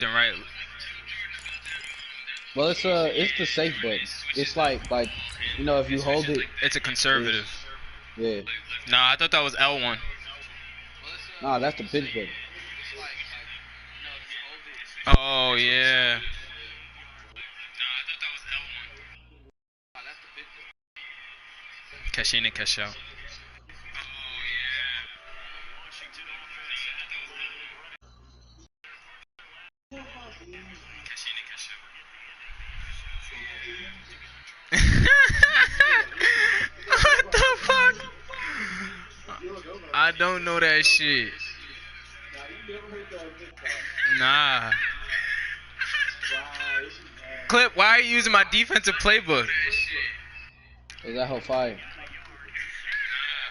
Then right. Well, it's the safe button. It's like you know, if you hold it. It's a conservative. Yeah. Nah, I thought that was L1. Nah, that's the pinch button. Oh yeah. Cash in and cash out. What the fuck? I don't know that shit. Nah. Clip, why are you using my defensive playbook? Is that whole fire?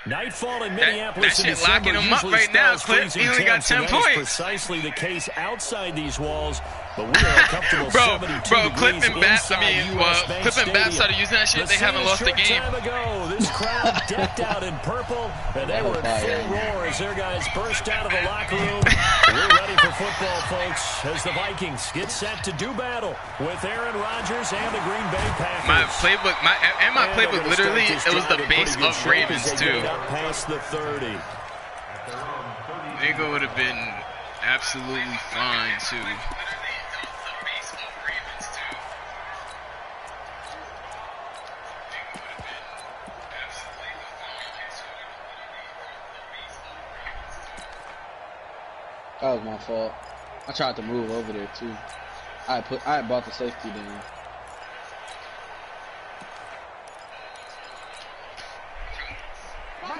Nightfall in Minneapolis that in shit December locking him up right now, Clip. He only got 10 points. Precisely the case outside these walls, but we are a comfortable 72 Clip degrees and Bat. inside Clip and Bat started using that shit. They haven't lost the game. Time ago, this crowd decked out in purple, and they were in full roar as their guys burst out of the locker room. We're ready for football, folks, as the Vikings get set to do battle with Aaron Rodgers and the Green Bay Packers. My playbook, literally, it was the base of Ravens too. Past the 30. Nigga would have been absolutely fine too. That was my fault. I tried to move over there too. I had bought the safety down.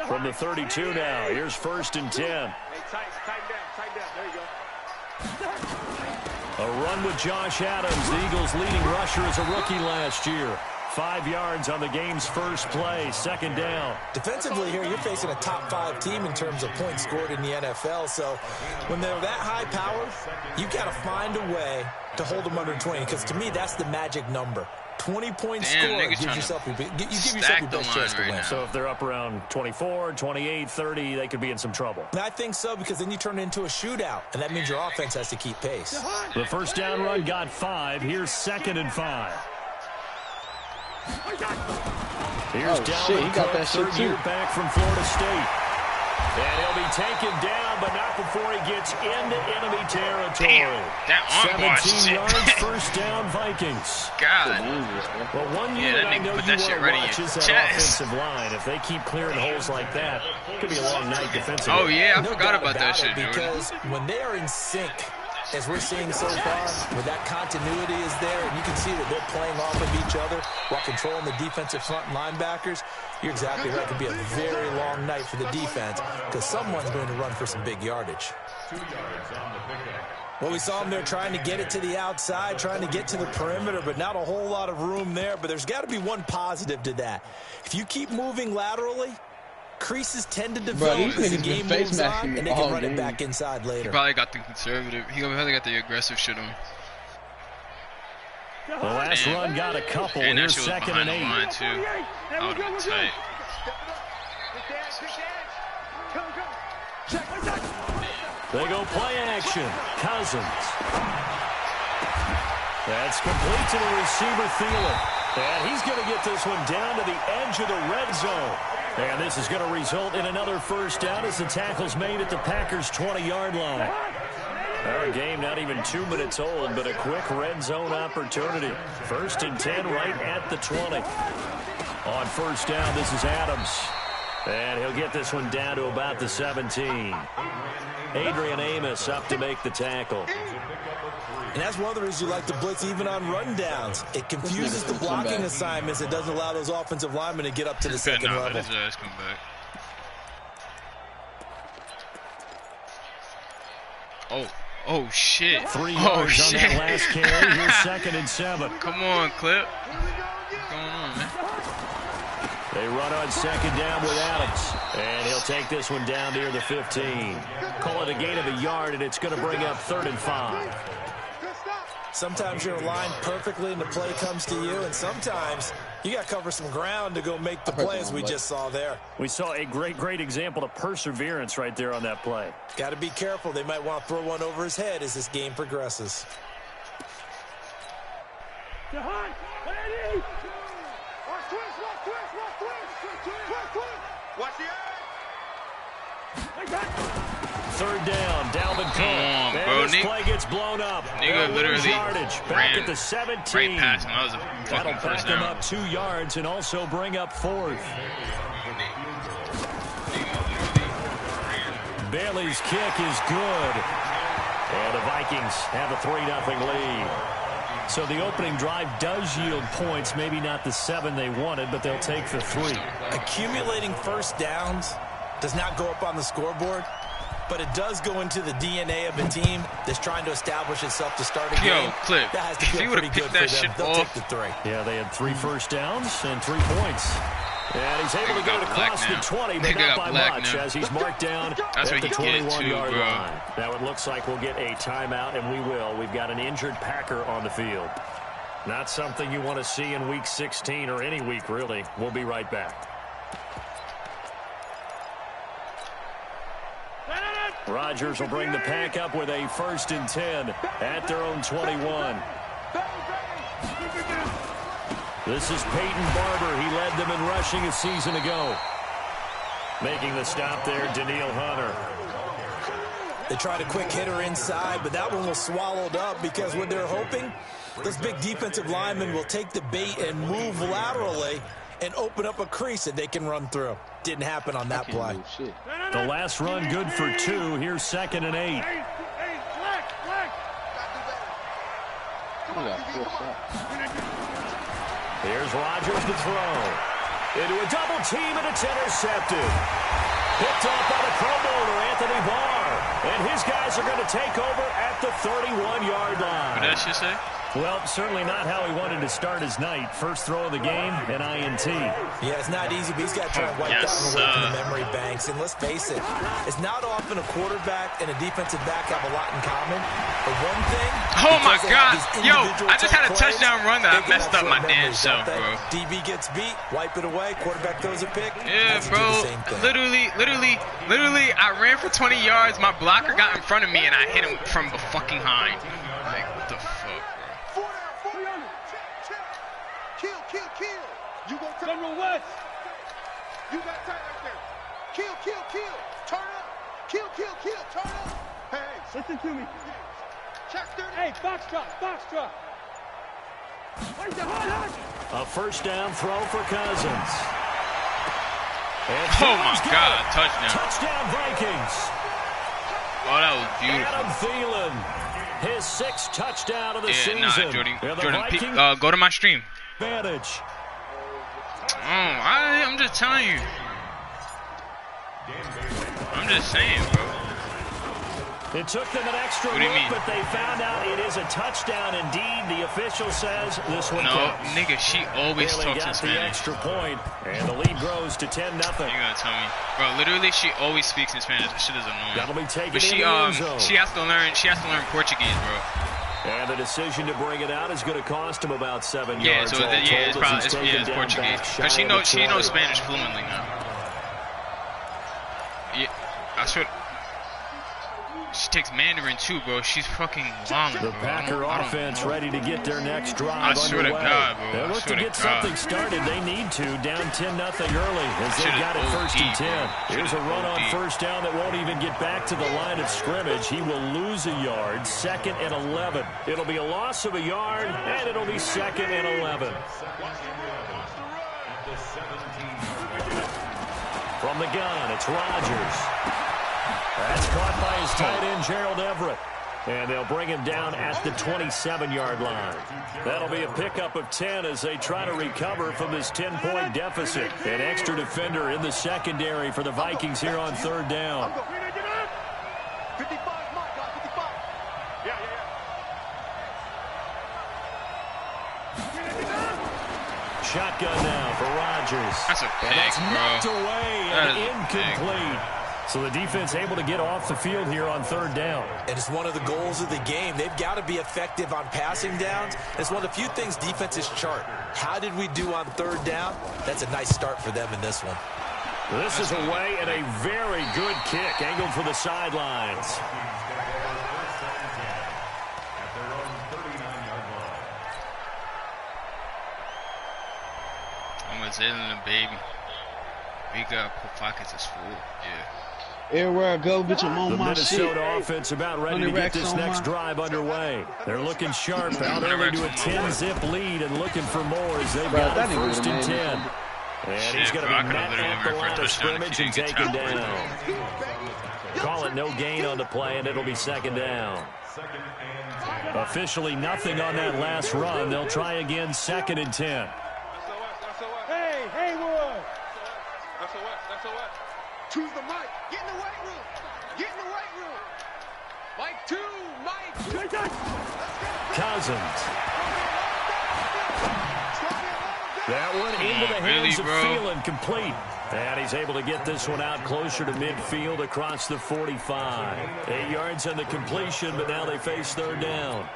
From the 32 now, here's 1st and 10. Hey, tighten down. There you go. A run with Josh Adams, the Eagles' leading rusher as a rookie last year. 5 yards on the game's first play, 2nd down. Defensively here, you're facing a top 5 team in terms of points scored in the NFL. So when they're that high powered, you've got to find a way to hold them under 20. Because to me, that's the magic number. 20-point score gives yourself your best chance to win. So if they're up around 24, 28, 30, they could be in some trouble. I think so, because then you turn it into a shootout, and that means your offense has to keep pace. The first down run got 5. Here's 2nd and 5. Here's Dalvin Cook, third year back from Florida State. And he'll be taken down, but not before he gets into enemy territory. That 17 yards, first down, Vikings. God. Well, one unit I know you want to watch is that offensive line. If they keep clearing holes like that, it could be a long night defensively. Oh, yeah, I forgot about that shit, dude. Because when they are in sync, as we're seeing so far, where that continuity is there, and you can see that they're playing off of each other while controlling the defensive front linebackers, you're exactly right. It could be a very long night for the defense because someone's going to run for some big yardage. Well, we saw them there trying to get it to the outside, trying to get to the perimeter, but not a whole lot of room there. But there's got to be one positive to that. If you keep moving laterally, creases tend to develop as the game moves on, and they can run it back inside later. He probably got the conservative. He probably got the aggressive shit on. The last run got a couple. And here's 2nd and 8. Mine too. I would have been tight. They go play action. Cousins. That's complete to the receiver, Thielen. And he's going to get this one down to the edge of the red zone. And this is going to result in another first down as the tackle's made at the Packers' 20-yard line. Our game not even 2 minutes old, but a quick red zone opportunity. 1st and 10 right at the 20. On first down, this is Adams. And he'll get this one down to about the 17. Adrian Amos up to make the tackle. And that's one of the reasons you like to blitz even on rundowns. It confuses the blocking assignments. It doesn't allow those offensive linemen to get up to the second level. Oh, shit. 3 yards on that last carry. Here's 2nd and 7. Come on, Clip. What's going on, man? They run on 2nd down with Adams. And he'll take this one down near the 15. Call it a gain of a yard, and it's going to bring up 3rd and 5. Sometimes you're aligned perfectly and the play comes to you, and sometimes You got to cover some ground to go make the plays we just saw there. We saw a great example of perseverance right there on that play. Got to be careful. They might want to throw one over his head as this game progresses. Third down, Dalvin Cook. On, and bro. this play gets blown up. Nigga literally yardage. Back at the 17. Right past him. That was a That'll fucking first back him down. up 2 yards and also bring up 4th. Bailey's kick is good. And the Vikings have a 3-0 lead. So the opening drive does yield points, maybe not the 7 they wanted, but they'll take the 3. Accumulating first downs does not go up on the scoreboard, but it does go into the DNA of a team that's trying to establish itself to start a game. Yo, Clip, that has to if feel you pretty would've good picked for that them. shit They'll off. take the 3. Yeah, they had 3 first downs and 3 points. And he's able to get it across the 20, but not by much as he's marked down at the 21-yard line. Now it looks like we'll get a timeout, and we will. We've got an injured Packer on the field. Not something you want to see in Week 16 or any week, really. We'll be right back. Rodgers will bring the pack up with a 1st and 10 at their own 21. This is Peyton Barber. He led them in rushing a season ago. Making the stop there, Daniil Hunter. They tried a quick hitter inside, but that one was swallowed up because what they're hoping, those big defensive linemen will take the bait and move laterally and open up a crease that they can run through. Didn't happen on that play. The last run good for 2. Here's 2nd and 8. Here's Rodgers to throw. Into a double team, and it's intercepted. Picked up by the Pro Bowler, Anthony Barr. And his guys are going to take over at the 31-yard line. What did that shit say? Well, certainly not how he wanted to start his night. First throw of the game, an INT. Yeah, it's not easy, but he's got to try and wipe that one away from the memory banks. And let's face it, it's not often a quarterback and a defensive back have a lot in common. But one thing... Oh, my God. Yo, I just had a touchdown run that I messed up my damn self, bro. DB gets beat, wipe it away, quarterback throws a pick. Yeah, bro. Literally, I ran for 20 yards. My blocker got in front of me, and I hit him from fucking behind. Like, what the fuck? Kill. You go to General West. You got tight right there. Kill. Turn up. Kill. Turn up. Hey, listen to me. Check 30. Hey, box drop. A first down throw for Cousins. Oh my God, touchdown. Touchdown Vikings. Oh, that was beautiful. Adam Thielen, his 6th touchdown of the season. Nah, Jordan, go to my stream. Advantage. I'm just telling you. I'm just saying, bro. It took them an extra What do you look, mean? but they found out it is a touchdown indeed. The official says this one No, counts. nigga, she always Bailey talks in got the Spanish. extra point, and the lead grows to 10-0. You gotta tell me, bro. Literally, she always speaks in Spanish. That shit is annoying. That'll be taken But in the end zone. she has to learn Portuguese, bro. And the decision to bring it out is going to cost him about 7 Yeah, yards. so it's Portuguese. Because she knows Spanish fluently now. Yeah, I swear. She takes Mandarin too, bro. She's fucking long. The Packer offense ready to get their next drive I swear underway. to God, bro. They look to get something started. They need to. Down 10-0 early as they got it 1st and 10. Here's a run on first down that won't even get back to the line of scrimmage. He will lose a yard. 2nd and 11. It'll be a loss of a yard, and it'll be 2nd and 11. From the gun, it's Rodgers. That's caught by his tight end, Gerald Everett. And they'll bring him down at the 27-yard line. That'll be a pickup of 10 as they try to recover from this 10-point deficit. An extra defender in the secondary for the Vikings here on 3rd down. 55, Mike, 55. Yeah. Shotgun now for Rodgers. That's a pick, and that's knocked bro. away and incomplete. So the defense able to get off the field here on 3rd down. And it's one of the goals of the game. They've got to be effective on passing downs. It's one of the few things defenses chart. How did we do on 3rd down? That's a nice start for them in this one. This is away and a very good kick angled for the sidelines. I'm Jalen the baby. We got pockets is full. Yeah. Everywhere I go, bitch, I'm on the my shit. Minnesota offense about ready to get this next drive underway. They're looking sharp out early to a 10-zip lead and looking for more as they've got it 1st and 10. And he's going to be met at the line of scrimmage and taken down. Call it no gain on the play, and it'll be 2nd down. Officially nothing on that last run. They'll try again 2nd and 10. Hey, Haywood! That's a what? Choose the mic. Get in the weight room. Get in the weight room. Mike 2, Mike 2. Cousins. That one into the hands of Thielen, complete. And he's able to get this one out closer to midfield across the 45. 8 yards on the completion, but now they face 3rd down.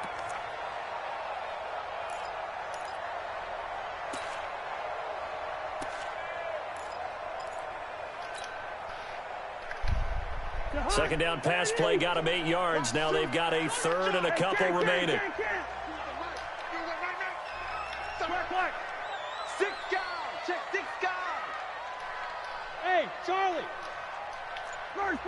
Second down pass play got him 8 yards. Now they've got a 3rd and a couple remaining. 6 guys. Check 6 guys. Hey, Charlie. First.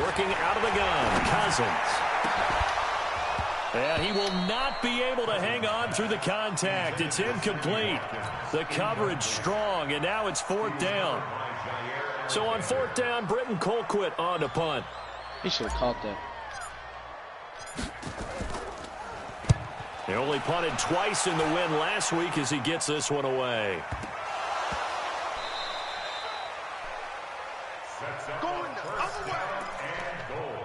Working out of the gun, Cousins. And he will not be able to hang on through the contact. It's incomplete. The coverage strong, and now it's 4th down. So on 4th down, Britton Colquitt on to punt. He should have caught that. He only punted twice in the win last week as he gets this one away. Going the other way. And goal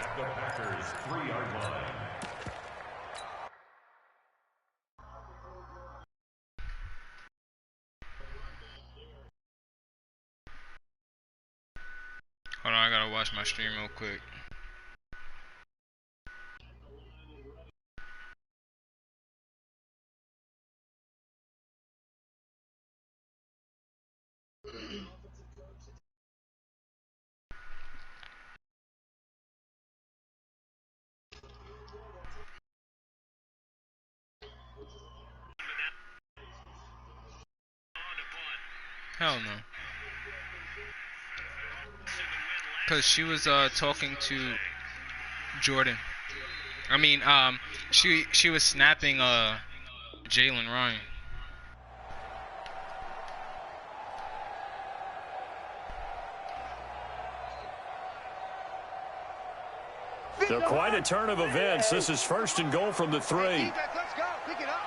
at the Packers' 3-yard line. Hold on, I gotta watch my stream real quick. Hell no. Because she was talking to Jordan. I mean, she was snapping Jalen Ryan. So quite a turn of events. This is 1st and goal from the 3. Let's go. Pick it up,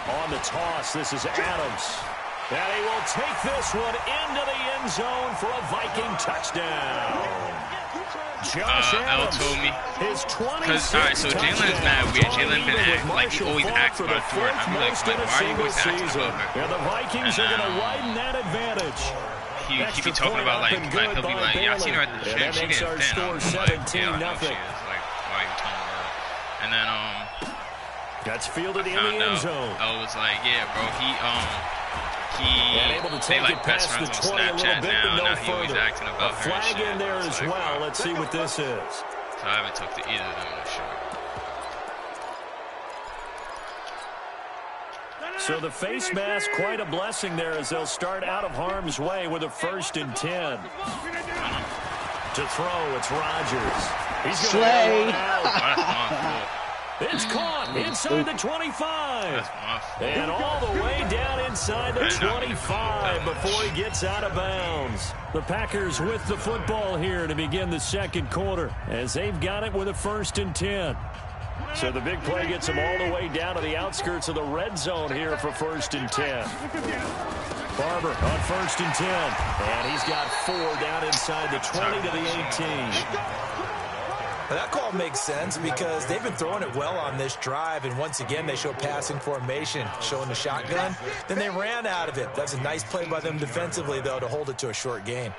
On the toss, this is Adams. And he will take this one into the end zone for a Viking touchdown. Josh Adams, told me. his 26th Because, alright, so Jalen is mad weird. Jalen been acting like he always acts about Jordan. I'm like, why are you always acting about her? Yeah, the Vikings are going to widen that advantage. He be talking about, like he'll be like, yeah, I seen her at the gym. She getting thin. I'm like, yeah, I know she is. Like, why are you telling me that? And then, that's fielded in the end zone. I was like, yeah, bro, able to take they like it best past friends the on 20 a little Snapchat bit, now, but and no now he always further. acting about A her and flag shit. in there It's as like, well. wow. Let's see what this is. So I haven't talked to either of them in shit. So the face mask, quite a blessing there as they'll start out of harm's way with a 1st and 10. To throw, it's Rodgers. He's going to run out. It's caught inside the 25. And all the way down inside the 25 before he gets out of bounds. The Packers with the football here to begin the 2nd quarter as they've got it with a 1st and 10. So the big play gets them all the way down to the outskirts of the red zone here for 1st and 10. Barber on 1st and 10. And he's got 4 down inside the 20 to the 18. Well, that call makes sense because they've been throwing it well on this drive, and once again they show passing formation, showing the shotgun. Then they ran out of it. That's a nice play by them defensively, though, to hold it to a short gain.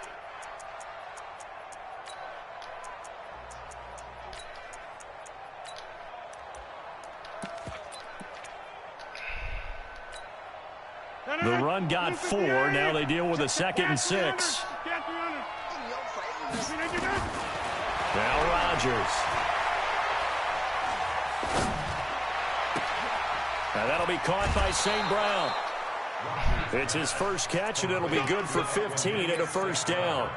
The run got 4. Now they deal with a 2nd and 6. Now Rodgers. Now that'll be caught by St. Brown. It's his first catch, and it'll be good for 15 and a first down.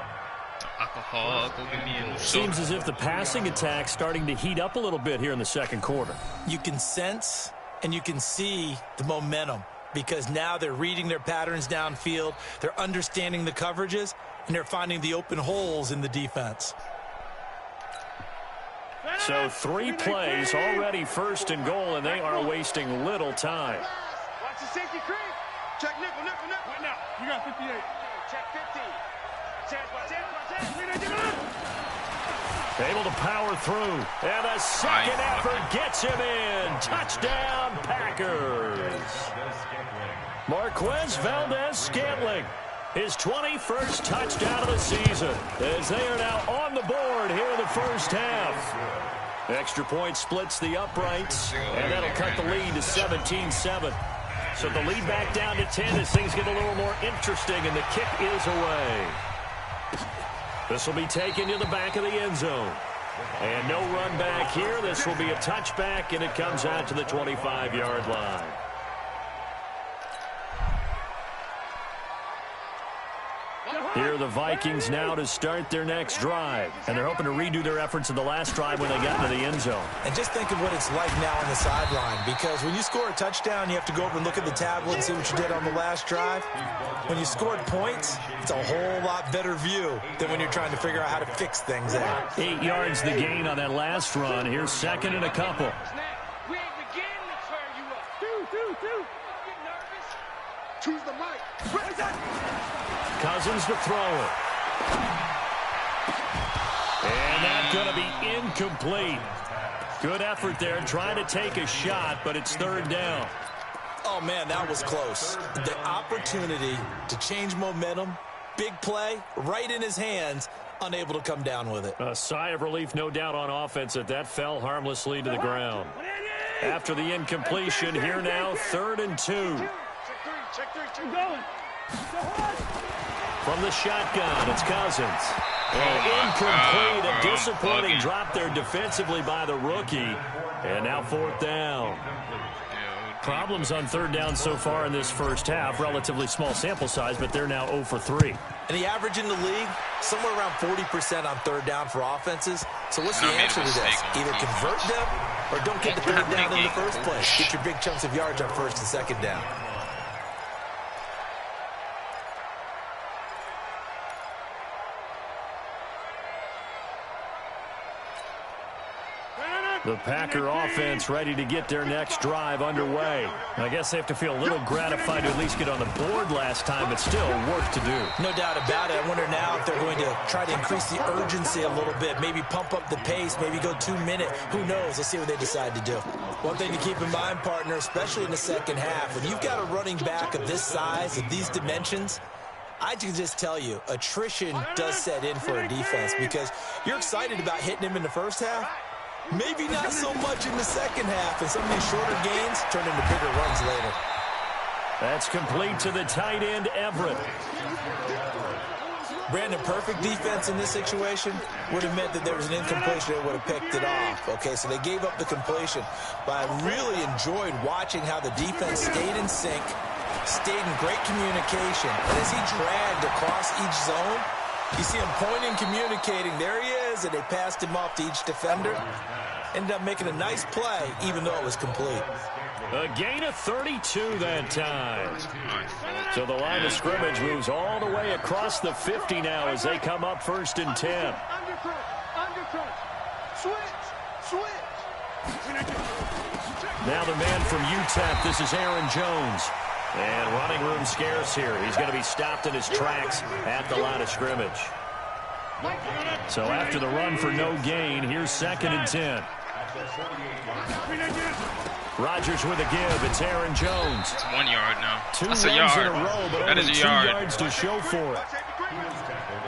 Seems as if the passing attack's starting to heat up a little bit here in the second quarter. You can sense and you can see the momentum because now they're reading their patterns downfield, they're understanding the coverages, and they're finding the open holes in the defense. So 3 plays, already 1st and goal, and they are wasting little time. Watch the safety creep. Check nickel. Right now. You got 58. Check 15. Check. Able to power through. And a second effort gets him in. Touchdown, Packers. Marquez Valdez-Scantling. His 21st touchdown of the season as they are now on the board here in the first half. Extra point splits the uprights, and that'll cut the lead to 17-7. So the lead back down to 10 as things get a little more interesting, and the kick is away. This will be taken to the back of the end zone. And no run back here. This will be a touchback, and it comes out to the 25-yard line. Here are the Vikings now to start their next drive. And they're hoping to redo their efforts in the last drive when they got into the end zone. And just think of what it's like now on the sideline, because when you score a touchdown, you have to go over and look at the tablet and see what you did on the last drive. When you scored points, it's a whole lot better view than when you're trying to figure out how to fix things out. 8 yards the gain on that last run. Here's 2nd and a couple. We ain't beginning to fire you up. Two. Get nervous. Choose the mic. Right there. Cousins to throw it. And that's going to be incomplete. Good effort there, trying to take a shot, but it's 3rd down. Oh, man, that was close. The opportunity to change momentum, big play, right in his hands, unable to come down with it. A sigh of relief, no doubt, on offense that that fell harmlessly to the ground. After the incompletion, here now, 3rd and 2. Check three. Going. From the shotgun, it's Cousins. And incomplete, a disappointing drop there defensively by the rookie. And now 4th down. Problems on 3rd down so far in this first half. Relatively small sample size, but they're now 0 for 3. And the average in the league, somewhere around 40% on 3rd down for offenses. So what's the answer to this? Either convert them or don't get the 3rd down in the first place. Get your big chunks of yards on 1st and 2nd down. The Packer offense ready to get their next drive underway. I guess they have to feel a little gratified to at least get on the board last time, but still work to do. No doubt about it. I wonder now if they're going to try to increase the urgency a little bit, maybe pump up the pace, maybe go 2 minute. Who knows? Let's see what they decide to do. One thing to keep in mind, partner, especially in the second half, when you've got a running back of this size, of these dimensions, I can just tell you, attrition does set in for a defense because you're excited about hitting him in the first half. Maybe not so much in the second half, and some of these shorter gains turn into bigger runs later. That's complete to the tight end, Everett. Brandon, perfect defense in this situation would have meant that there was an incompletion that would have picked it off. Okay, so they gave up the completion. But I really enjoyed watching how the defense stayed in sync, stayed in great communication. And as he dragged across each zone, you see him pointing, communicating. There he is, and they passed him off to each defender. Ended up making a nice play, even though it was complete. A gain of 32 that time. So the line of scrimmage moves all the way across the 50 now as they come up 1st and 10. Undercrunch. Switch. Now the man from UTEP, this is Aaron Jones. And running room scarce here. He's going to be stopped in his tracks at the line of scrimmage. So after the run for no gain, here's 2nd and 10. Rodgers with a give. It's Aaron Jones. It's 1 yard now. That's a yard. In a row, but that only is a 2 yard. yards to show for it.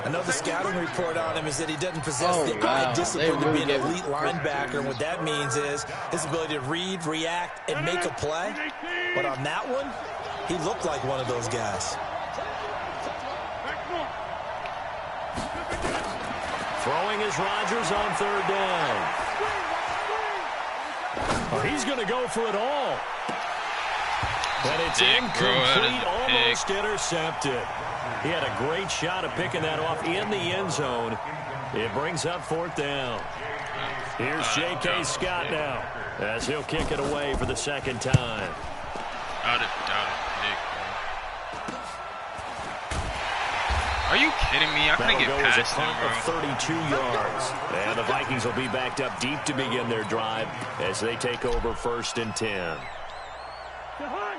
Another scouting report on him is that he doesn't possess the eye discipline to be an elite linebacker. And what that means is his ability to read, react, and make a play. But on that one, he looked like one of those guys. Throwing is Rodgers on 3rd down. Oh, he's going to go for it all. And it's incomplete, almost intercepted. He had a great shot at picking that off in the end zone. It brings up 4th down. Here's J.K. Scott now as he'll kick it away for the 2nd time. Doubt it. Are you kidding me? I couldn't get past him, bro. 32 yards. And the Vikings will be backed up deep to begin their drive as they take over 1st and 10.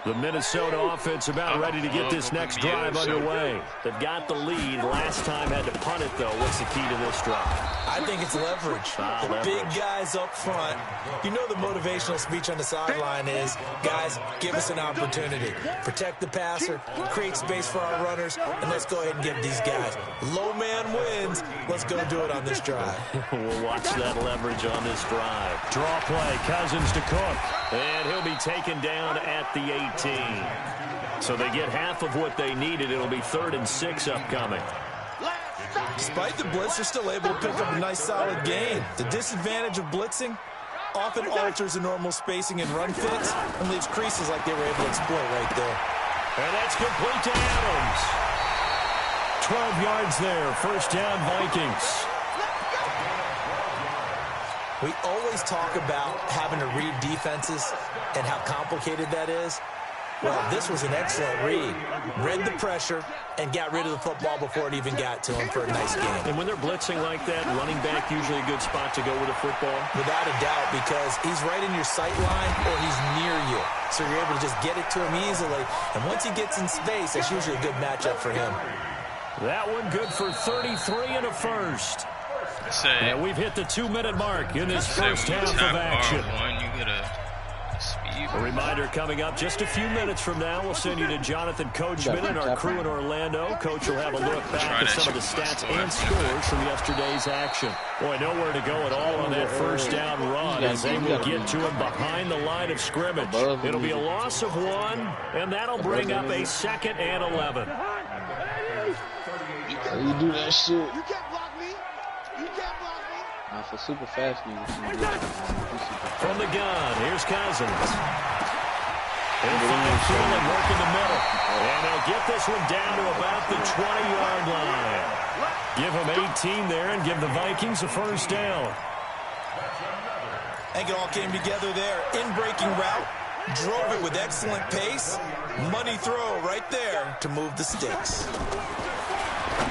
The Minnesota offense about ready to get this next drive underway. They've got the lead. Last time had to punt it, though. What's the key to this drive? I think it's leverage. The big guys up front. You know the motivational speech on the sideline is, guys, give us an opportunity. Protect the passer, create space for our runners, and let's go ahead and give these guys. Low man wins. Let's go do it on this drive. We'll watch that leverage on this drive. Draw play, Cousins to Cook. And he'll be taken down at the 18. So they get half of what they needed. It'll be 3rd and 6 upcoming. Despite the blitz, they're still able to pick up a nice solid gain. The disadvantage of blitzing often alters the normal spacing and run fits and leaves creases like they were able to exploit right there. And that's complete to Adams. 12 yards there. 1st down, Vikings. We always talk about having to read defenses and how complicated that is. Well, this was an excellent read. Read the pressure and got rid of the football before it even got to him for a nice game. And when they're blitzing like that, running back usually a good spot to go with a football? Without a doubt, because he's right in your sight line or he's near you. So you're able to just get it to him easily. And once he gets in space, that's usually a good matchup for him. That one good for 33 and a first. And we've hit the 2-minute mark in this first half of action. A reminder coming up just a few minutes from now. We'll send you to Jonathan Coachman and our crew in Orlando. Coach will have a look back at some of the stats and scores from yesterday's action. Boy, nowhere to go at all on that first down run as they will get to him behind the line of scrimmage. It'll be a loss of 1, and that'll bring up a 2nd and 11. You do that shit. You can't block me. You can't block me. For super fast music. From the gun, here's Cousins. He'll find Thielen work in the middle. And they'll get this one down to about the 20-yard line. Give them 18 there and give the Vikings a 1st down. I think it all came together there. In-breaking route. Drove it with excellent pace. Money throw right there to move the sticks.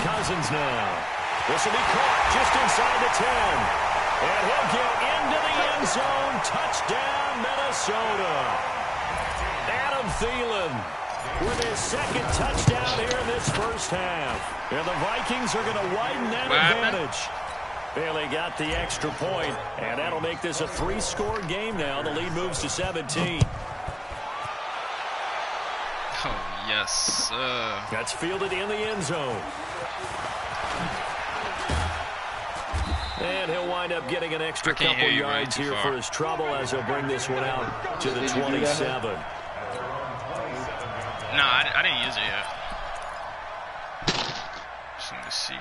Cousins now. This will be caught just inside the 10. And he'll get into the end zone. Touchdown, Minnesota. Adam Thielen with his 2nd touchdown here in this first half. And the Vikings are going to widen that advantage. Bailey got the extra point, and that'll make this a 3-score game now. The lead moves to 17. Oh, yes. That's fielded in the end zone. And he'll wind up getting an extra couple yards here for his trouble as he'll bring this one out to the 27. No, I didn't use it yet. Just wanted to see.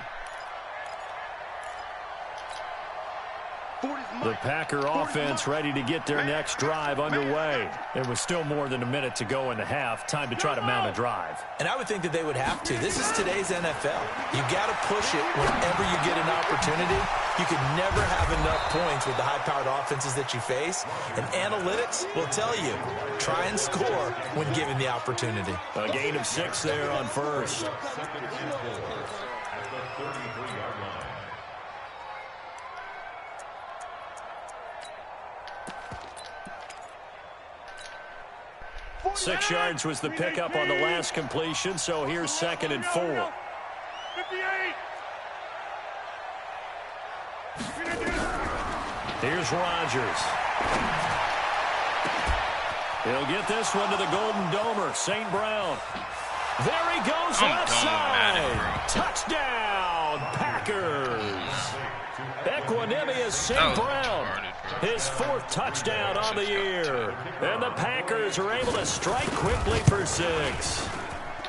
The Packer offense ready to get their next drive underway. There was still more than a minute to go in the half. Time to try to mount a drive. And I would think that they would have to. This is today's NFL. You got to push it whenever you get an opportunity. You can never have enough points with the high-powered offenses that you face. And analytics will tell you, try and score when given the opportunity. A gain of 6 there on 1st. Six yards was the pickup on the last completion, so here's 2nd and 4. 58. Here's Rodgers. He'll get this one to the Golden Domer, St. Brown. There he goes left side. Touchdown, Packers. Equanimous St. Brown. His 4th touchdown on the year. And the Packers are able to strike quickly for 6.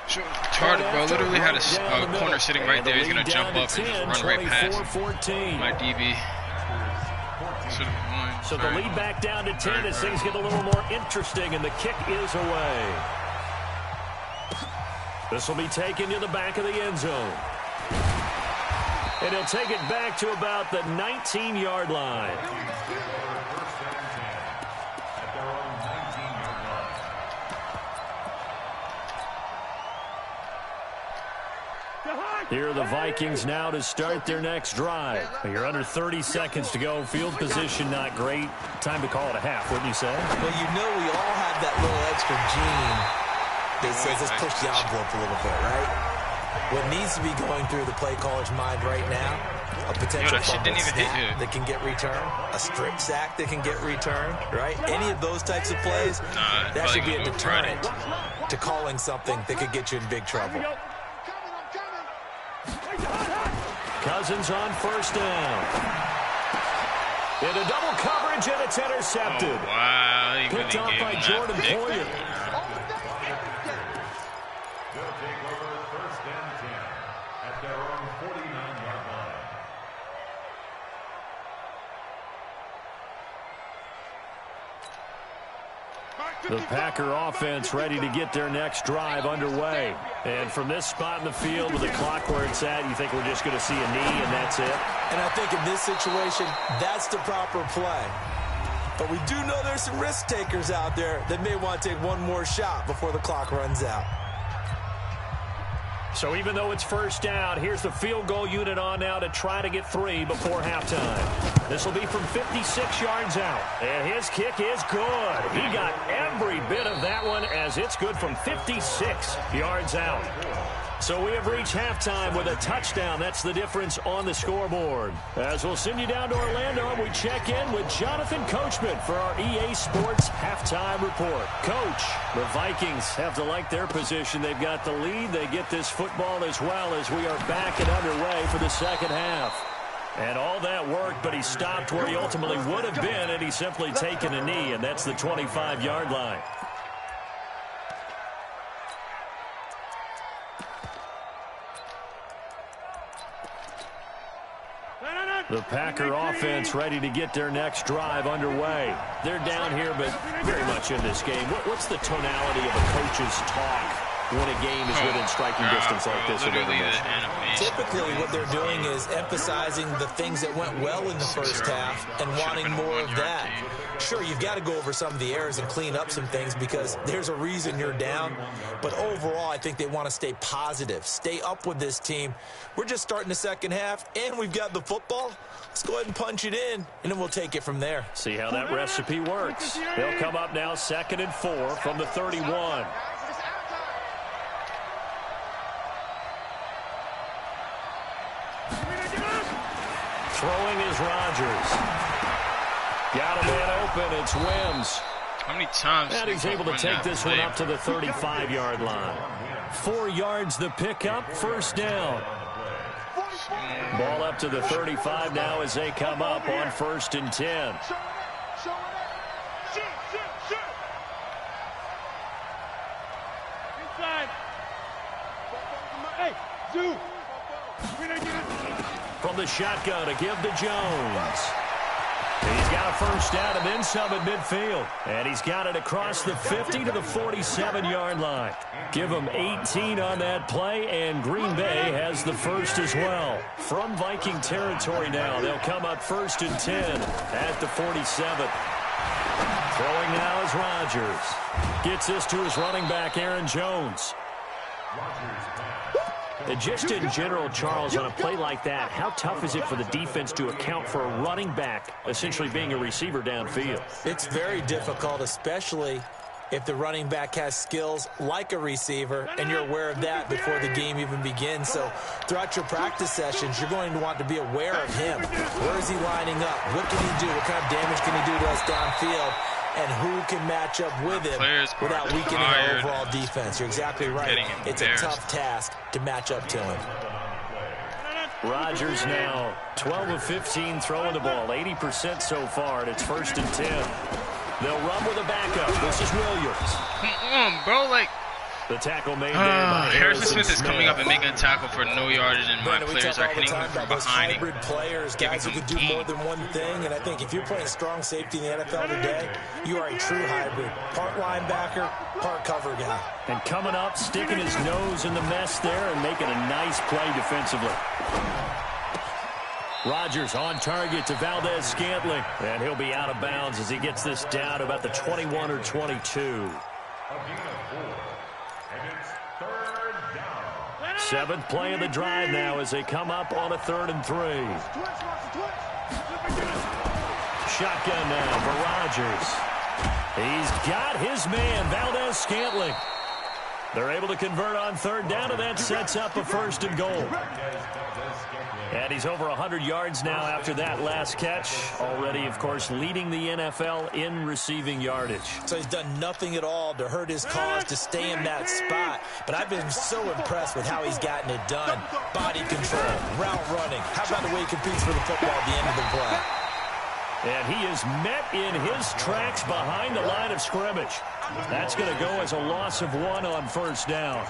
Retarded, bro. Literally had a corner sitting right there. He's going to jump up and just run right past my DB. So the lead back down to 10 as things get a little more interesting, and the kick is away. This will be taken to the back of the end zone. And he'll take it back to about the 19-yard line. Here are the Vikings now to start their next drive. You're under 30 seconds to go. Field position not great. Time to call it a half, wouldn't you say? Well, you know we all have that little extra gene that says let's push the envelope a little bit, right? What needs to be going through the play caller's mind right now, a potential fumble snap that can get returned, a strip sack that can get returned, right? Any of those types of plays, that should be a deterrent to calling something that could get you in big trouble. Cousins on first down. Into double coverage, and it's intercepted. Oh, wow. Picked off by Jordan Poyer. They'll take over 1st and 10 at their own 49-yard line. The Packer offense ready to get their next drive underway. And from this spot in the field with the clock where it's at, you think we're just going to see a knee and that's it? And I think in this situation, that's the proper play. But we do know there's some risk takers out there that may want to take one more shot before the clock runs out. So even though it's first down, here's the field goal unit on now to try to get 3 before halftime. This will be from 56 yards out. And his kick is good. He got every bit of that one as it's good from 56 yards out. So we have reached halftime with a touchdown. That's the difference on the scoreboard. As we'll send you down to Orlando, we check in with Jonathan Coachman for our EA Sports Halftime Report. Coach, the Vikings have to like their position. They've got the lead. They get this football as well as we are back and underway for the second half. And all that worked, but he stopped where he ultimately would have been, and he's simply taken a knee, and that's the 25-yard line. The Packer offense ready to get their next drive underway. They're down here, but very much in this game. What's the tonality of a coach's talk when a game is within striking distance like this? Typically, what they're doing is emphasizing the things that went well in the first half and wanting more of that. Sure, you've got to go over some of the errors and clean up some things because there's a reason you're down. But overall, I think they want to stay positive, stay up with this team. We're just starting the second half, and we've got the football. Let's go ahead and punch it in, and then we'll take it from there. See how that recipe works. They'll come up now 2nd and 4 from the 31. Throwing is Rodgers. Got a man open. It's Wims. How many times? And he's able to take this one up to the 35-yard line. 4 yards the pickup, first down. Ball up to the 35 now as they come up on 1st and 10. From the shotgun to give to Jones. He's got a first down and then some at midfield. And he's got it across the 50 to the 47-yard line. Give him 18 on that play, and Green Bay has the first as well. From Viking territory now, they'll come up 1st and 10 at the 47. Throwing now is Rodgers. Gets this to his running back, Aaron Jones. Just in general, Charles, on a play like that, how tough is it for the defense to account for a running back essentially being a receiver downfield? It's very difficult, especially if the running back has skills like a receiver, and you're aware of that before the game even begins. So throughout your practice sessions, you're going to want to be aware of him. Where is he lining up? What can he do? What kind of damage can he do to us downfield? And who can match up with him without weakening our overall defense? You're exactly right. It's a tough task to match up to him. Rodgers now 12 of 15 throwing the ball, 80% so far, and it's 1st and 10. They'll run with a backup. This is Williams. Come on, bro. Like, the tackle made there by Harrison Smith is coming up and making a tackle for no yardage, and my players are hitting him from behind. Hybrid players, guys who can do more than one thing, and I think if you're playing strong safety in the NFL today, you are a true hybrid. Part linebacker, part cover guy. And coming up, sticking his nose in the mess there and making a nice play defensively. Rodgers on target to Valdez-Scantling, and he'll be out of bounds as he gets this down to about the 21 or 22. 7th play of the drive now as they come up on a 3rd and 3. Shotgun now for Rodgers. He's got his man, Valdez-Scantling. They're able to convert on 3rd down, and that sets up a 1st and goal. And he's over 100 yards now after that last catch. Already, of course, leading the NFL in receiving yardage. So he's done nothing at all to hurt his cause to stay in that spot. But I've been so impressed with how he's gotten it done. Body control, route running. How about the way he competes for the football at the end of the play? And he is met in his tracks behind the line of scrimmage. That's going to go as a loss of 1 on 1st down.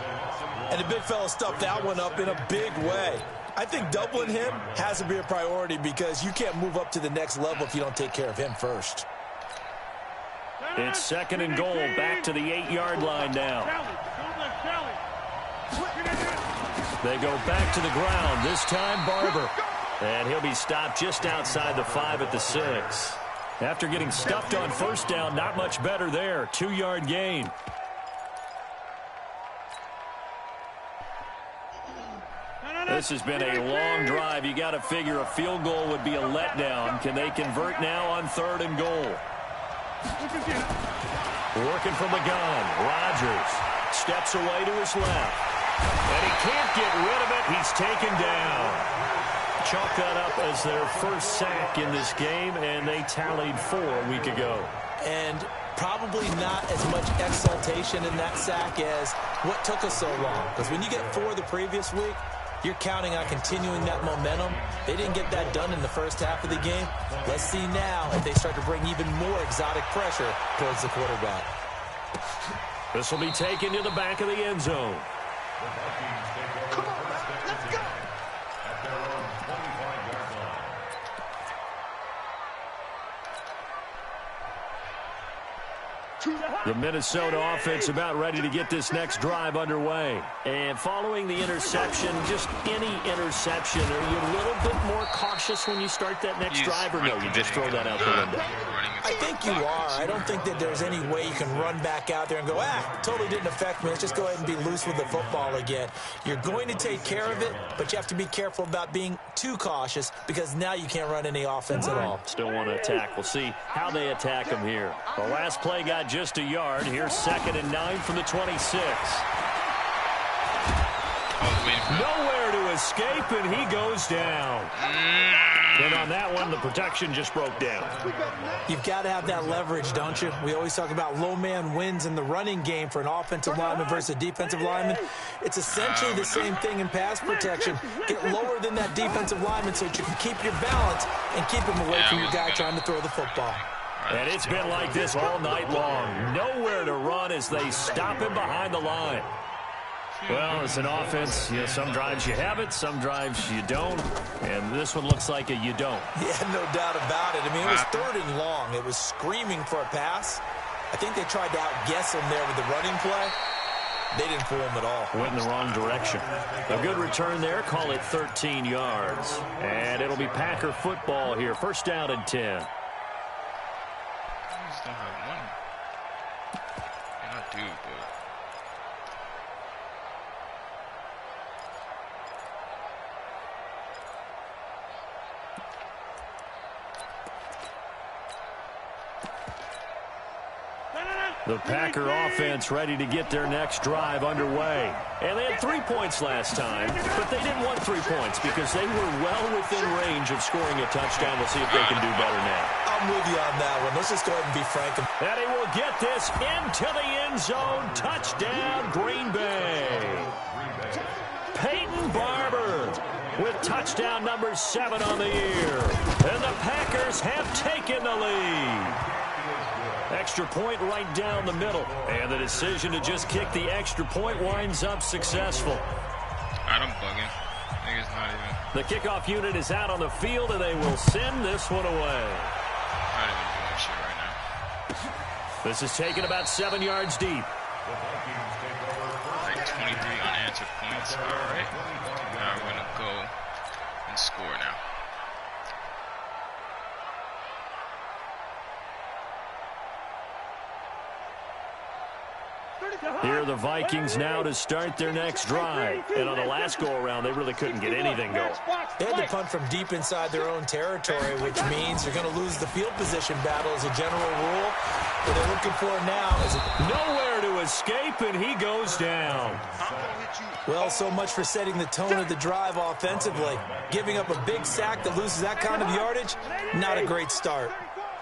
And the big fella stuffed that one up in a big way. I think doubling him has to be a priority because you can't move up to the next level if you don't take care of him first. It's 2nd and goal, back to the 8-yard line now. They go back to the ground, this time Barber. And he'll be stopped just outside the 5 at the 6. After getting stuffed on 1st down, not much better there. 2-yard gain. This has been a long drive. You got to figure a field goal would be a letdown. Can they convert now on 3rd and goal? Working from the gun. Rodgers steps away to his left. And he can't get rid of it. He's taken down. Chalk that up as their 1st sack in this game, and they tallied 4 a week ago. And probably not as much exultation in that sack as what took us so long. Because when you get 4 the previous week, you're counting on continuing that momentum. They didn't get that done in the first half of the game. Let's see now if they start to bring even more exotic pressure towards the quarterback. This will be taken to the back of the end zone. Come on, let's go. The Minnesota offense about ready to get this next drive underway. And following the interception, just any interception, are you a little bit more cautious when you start that next drive, or no, you just throw that out the window? I think you are. I don't think that there's any way you can run back out there and go, totally didn't affect me. Let's just go ahead and be loose with the football again. You're going to take care of it, but you have to be careful about being too cautious because now you can't run any offense at all. Still want to attack. We'll see how they attack him here. The last play got just a yard. Here's 2nd and 9 from the 26. Nowhere to escape, and he goes down. And on that one, the protection just broke down. You've got to have that leverage, don't you? We always talk about low man wins in the running game for an offensive lineman versus a defensive lineman. It's essentially the same thing in pass protection. Get lower than that defensive lineman so that you can keep your balance and keep him away from your guy trying to throw the football. And it's been like this all night long. Nowhere to run as they stop him behind the line. Well, it's an offense. You know, some drives you have it, some drives you don't. And this one looks like a you don't. Yeah, no doubt about it. I mean, it was 3rd and long. It was screaming for a pass. I think they tried to outguess him there with the running play. They didn't fool him at all. Went in the wrong direction. A good return there. Call it 13 yards. And it'll be Packer football here. 1st down and 10. Don't have money. And I do, but The Packer offense ready to get their next drive underway. And they had 3 points last time, but they didn't want 3 points because they were well within range of scoring a touchdown. We'll see if they can do better now. I'm with you on that one. Let's just go ahead and be frank. And he will get this into the end zone. Touchdown, Green Bay. Peyton Barber with touchdown number 7 on the year. And the Packers have taken the lead. Extra point right down the middle. And the decision to just kick the extra point winds up successful. I'm bugging. Nigga's not even. The kickoff unit is out on the field, and they will send this one away. Not even doing shit right now. This is taken about 7 yards deep. Like 23 unanswered points. All right. Now we're going to go and score now. Here are the Vikings now to start their next drive. And on the last go-around, they really couldn't get anything going. They had to punt from deep inside their own territory, which means they're going to lose the field position battle as a general rule. What they're looking for now is nowhere to escape, and he goes down. Well, so much for setting the tone of the drive offensively. Giving up a big sack that loses that kind of yardage, not a great start.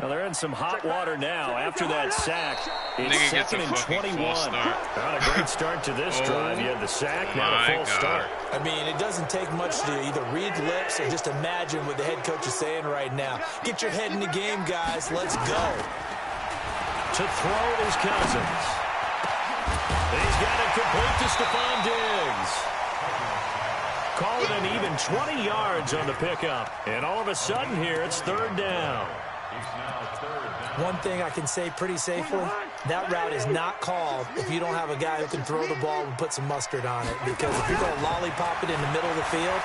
Well, they're in some hot water now after that sack. It's second and 21. Not a great start to this drive. You had the sack, now a full start. I mean, it doesn't take much to either read lips or just imagine what the head coach is saying right now. Get your head in the game, guys. Let's go. To throw is Cousins. He's got it complete to Stephon Diggs. Call it an even 20 yards on the pickup. And all of a sudden here, it's third down. One thing I can say pretty safely, that route is not called if you don't have a guy who can throw the ball and put some mustard on it. Because if you're going to lollipop it in the middle of the field,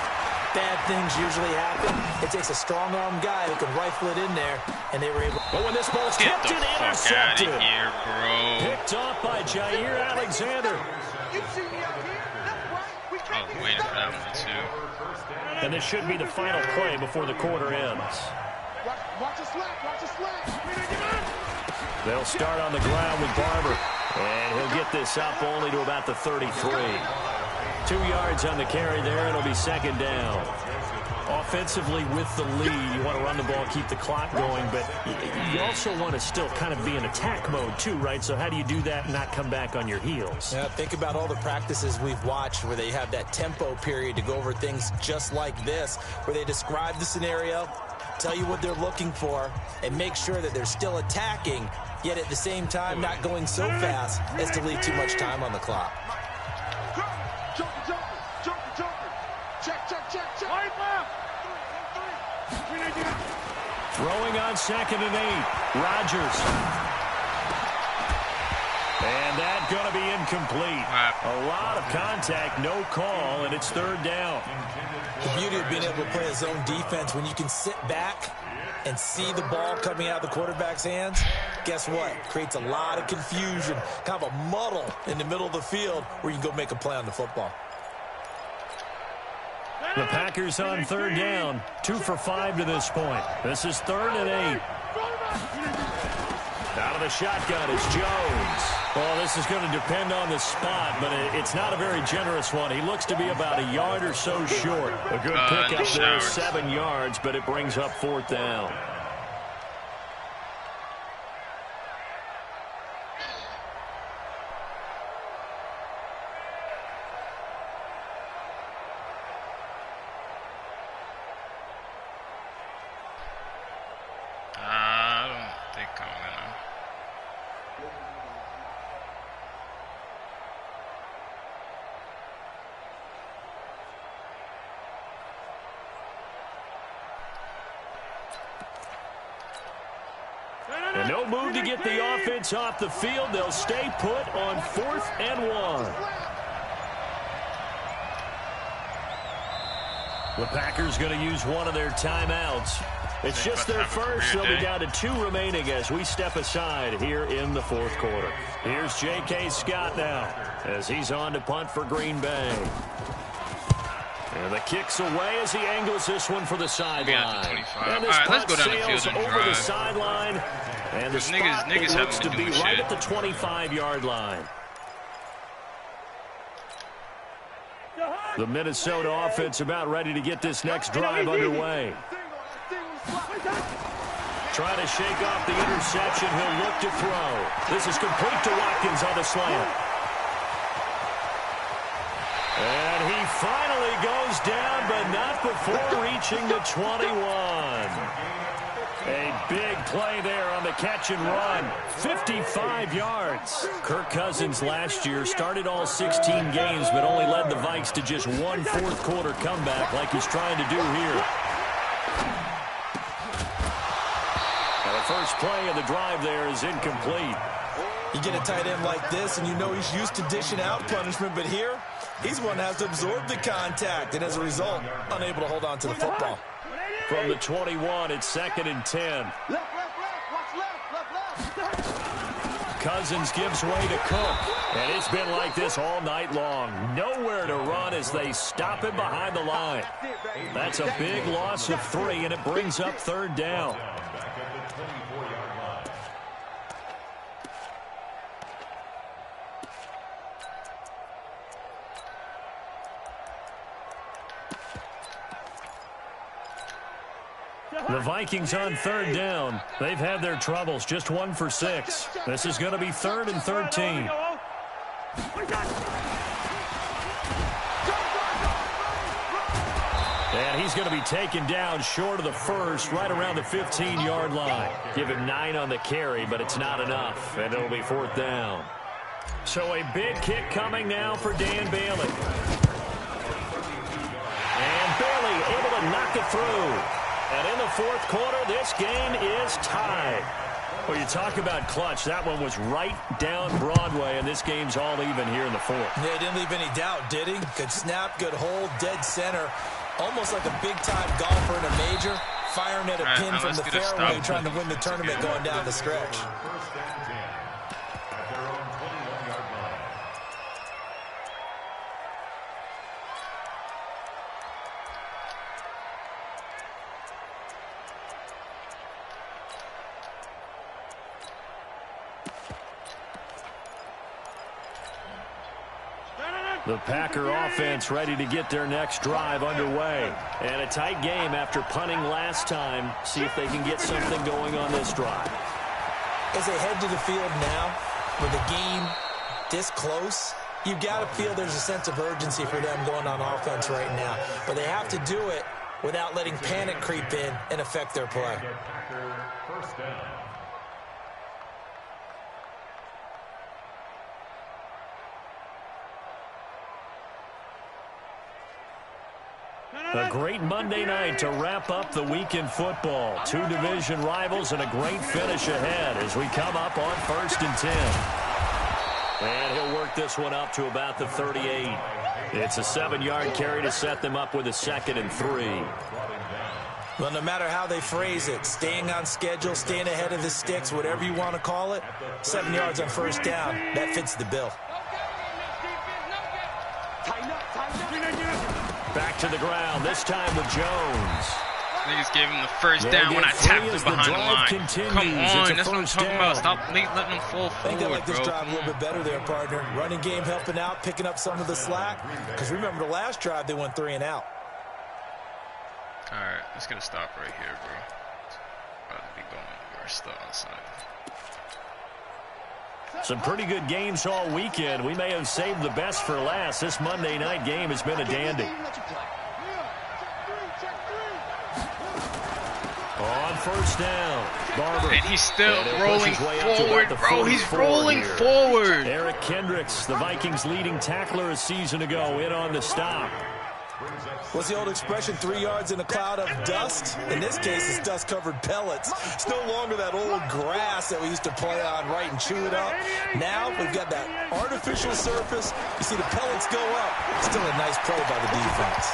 bad things usually happen. It takes a strong-arm guy who can rifle it in there, and they were able. But when this ball's tipped and intercepted, Get the fuck out of here, bro. Picked off by Jair Alexander. I was waiting for that one, too. And this should be the final play before the quarter ends. Watch the slack, watch the slack. They'll start on the ground with Barber. And he'll get this up only to about the 33. 2 yards on the carry there. It'll be second down. Offensively with the lead, you want to run the ball, keep the clock going, but you also want to still kind of be in attack mode too, right? So how do you do that and not come back on your heels? Yeah, think about all the practices we've watched where they have that tempo period to go over things just like this, where they describe the scenario, tell you what they're looking for, and make sure that they're still attacking, yet at the same time not going so fast as to leave too much time on the clock. Throwing on 2nd and 8. Rodgers. And that's going to be incomplete. A lot of contact, no call, and it's third down. The beauty of being able to play a zone defense when you can sit back and see the ball coming out of the quarterback's hands, guess what? Creates a lot of confusion, kind of a muddle in the middle of the field where you can go make a play on the football. The Packers on third down, 2 for 5 to this point. This is 3rd and 8. Out of the shotgun is Jones. Well, this is going to depend on the spot, but it's not a very generous one. He looks to be about a yard or so short. A good pickup there, 7 yards, but it brings up 4th down. And no move to get the offense off the field. They'll stay put on 4th and 1. The Packers going to use one of their timeouts. It's just their first. They'll be down to 2 remaining as we step aside here in the 4th quarter. Here's J.K. Scott now as he's on to punt for Green Bay. And the kick's away as he angles this one for the sideline. All right, let's go down the field and over the drive. sideline, and the spot niggas looks to be right shit. at the 25-yard line. The Minnesota offense about ready to get this next drive underway. Trying to shake off the interception. He'll look to throw. This is complete to Watkins on the slant. And he finally goes down, but not before reaching the 21. A big play there on the catch and run. 55 yards. Kirk Cousins last year started all 16 games, but only led the Vikes to just one fourth-quarter comeback like he's trying to do here. And the first play of the drive there is incomplete. You get a tight end like this, and you know he's used to dishing out punishment, but here, he's one that has to absorb the contact, and as a result, unable to hold on to the football. From the 21, it's 2nd and 10. Cousins gives way to Cook, and it's been like this all night long. Nowhere to run as they stop him behind the line. That's a big loss of 3, and it brings up 3rd down. The Vikings on 3rd down. They've had their troubles, just 1 for 6. This is going to be 3rd and 13. And he's going to be taken down short of the first, right around the 15-yard line. Give him 9 on the carry, but it's not enough, and it'll be 4th down. So a big kick coming now for Dan Bailey. And Bailey able to knock it through. And in the 4th quarter, this game is tied. Well, you talk about clutch. That one was right down Broadway, and this game's all even here in the 4th. Yeah, he didn't leave any doubt, did he? Good snap, good hold, dead center. Almost like a big-time golfer in a major, firing at a pin from the fairway, trying to win the tournament going down the stretch. The Packer offense ready to get their next drive underway. And a tight game after punting last time. See if they can get something going on this drive. As they head to the field now, with the game this close, you've got to feel there's a sense of urgency for them going on offense right now. But they have to do it without letting panic creep in and affect their play. First down. A great Monday night to wrap up the week in football. 2 division rivals and a great finish ahead as we come up on 1st and 10. And he'll work this one up to about the 38. It's a 7-yard carry to set them up with a 2nd and 3. Well, no matter how they phrase it, staying on schedule, staying ahead of the sticks, whatever you want to call it, 7 yards on 1st down, that fits the bill. Back to the ground, this time with Jones. Niggas gave him the 1st down when I tapped him behind the line. Come on, that's what I'm talking about. Stop letting them fall forward, I think they like this bro. drive a little bit better there, partner. Running game helping out, picking up some of the slack. Because remember, the last drive, they went 3 and out. All right, let's get a stop right here, bro. About to be going. We're still outside. Some pretty good games all weekend. We may have saved the best for last. This Monday night game has been a dandy. On 1st down, Barber. And he's still rolling forward, bro. He's rolling forward. Eric Kendricks, the Vikings' leading tackler a season ago, in on the stop. What's the old expression, 3 yards in a cloud of dust? In this case, it's dust-covered pellets. It's no longer that old grass that we used to play on, right, and chew it up. Now we've got that artificial surface. You see the pellets go up. Still a nice play by the defense.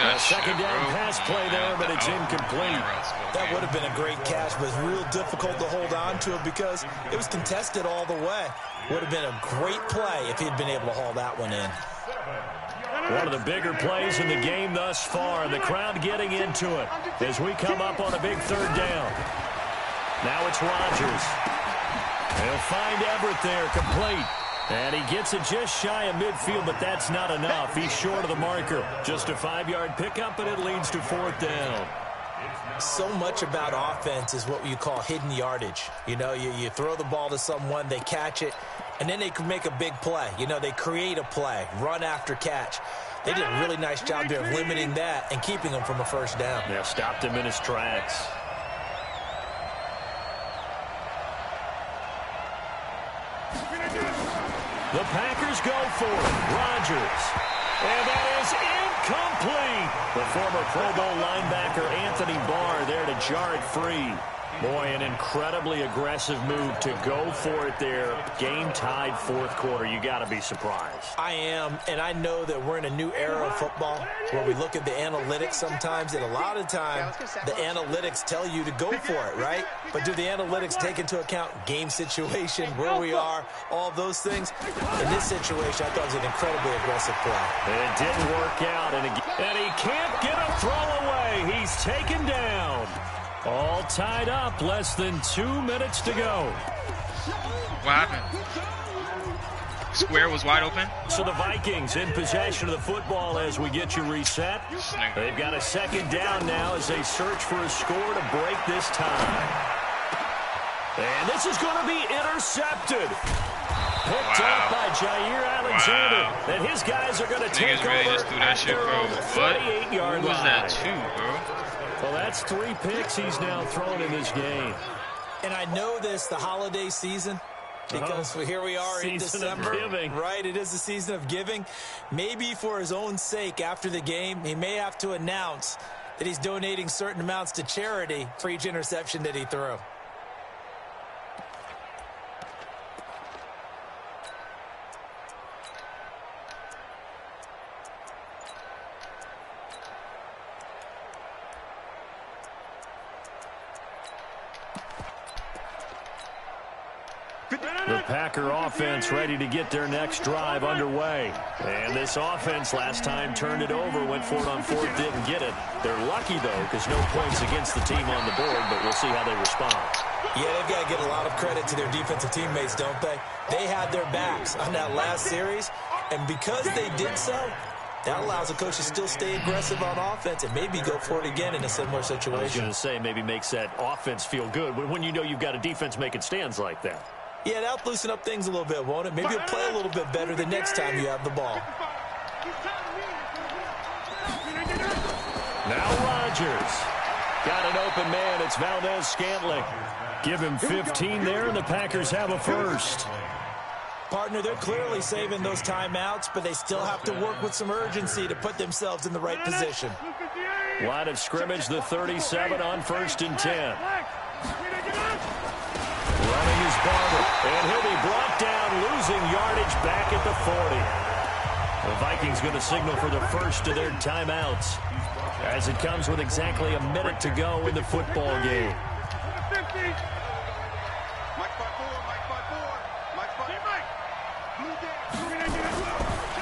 A 2nd down pass play there, but it's incomplete. That would have been a great catch, but it's real difficult to hold on to it because it was contested all the way. Would have been a great play if he'd been able to haul that one in. One of the bigger plays in the game thus far. The crowd getting into it as we come up on a big third down. Now it's Rodgers. He'll find Everett there, complete. And he gets it just shy of midfield, but that's not enough. He's short of the marker. Just a 5-yard pickup, and it leads to fourth down. So much about offense is what you call hidden yardage. You know, you throw the ball to someone, they catch it, and then they can make a big play. You know, they create a play, run after catch. They did a really nice job there of limiting that and keeping him from a first down. Yeah, stopped him in his tracks. The Packers go for it. Rodgers. And that is incomplete. The former Pro Bowl linebacker Anthony Barr there to jar it free. Boy, an incredibly aggressive move to go for it there. Game tied fourth quarter. You got to be surprised. I am, and I know that we're in a new era of football where we look at the analytics sometimes, and a lot of times the analytics tell you to go for it, right? But do the analytics take into account game situation, where we are, all those things? In this situation, I thought it was an incredibly aggressive play. It didn't work out, and he can't get a throw away. He's taken down. All tied up, less than 2 minutes to go. What happened? Square was wide open. So the Vikings in possession of the football as we get you reset. They've got a second down now as they search for a score to break this tie. And this is going to be intercepted. Picked up by Jair Alexander. And his guys are going to take really over just threw that shit, bro. What? 38-yard line. Who was that too, bro? Well, that's 3 picks he's now thrown in this game. And I know this, the holiday season, because here we are in December. Right, it is the season of giving. Maybe for his own sake after the game, he may have to announce that he's donating certain amounts to charity for each interception that he threw. The Packer offense ready to get their next drive underway. And this offense last time turned it over, went for it on fourth, didn't get it. They're lucky, though, because no points against the team on the board, but we'll see how they respond. Yeah, they've got to get a lot of credit to their defensive teammates, don't they? They had their backs on that last series, and because they did so, that allows the coach to still stay aggressive on offense and maybe go for it again in a similar situation. I was going to say, maybe makes that offense feel good when you know you've got a defense making stands like that. Yeah, that'll loosen up things a little bit, won't it? Maybe you'll play a little bit better the next time you have the ball. Now Rodgers. Got an open man. It's Valdez-Scantling. Give him 15 there, and the Packers have a first. Partner, they're clearly saving those timeouts, but they still have to work with some urgency to put themselves in the right position. Line of scrimmage, the 37 on 1st and 10. Running is Barber, and he'll be brought down, losing yardage back at the 40. The Vikings going to signal for the first of their timeouts as it comes with exactly a minute to go in the football game.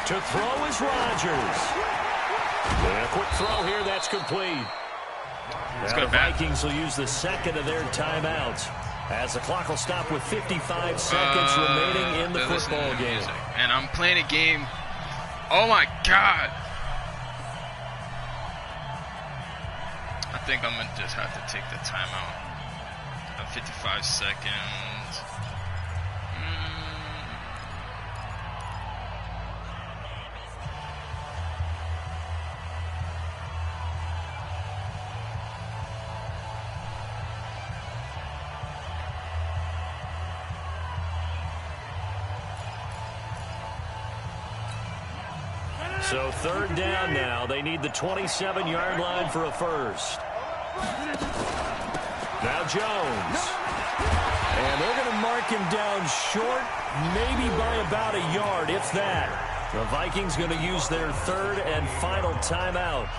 To throw is Rodgers. And a quick throw here, that's complete. Now the Vikings will use the second of their timeouts as the clock will stop with 55 seconds remaining in the football game. And I'm playing a game. Oh my God. I think I'm going to just have to take the timeout. 55 seconds. So third down now. They need the 27-yard line for a first. Now Jones. And they're going to mark him down short, maybe by about a yard, if that. The Vikings going to use their third and final timeout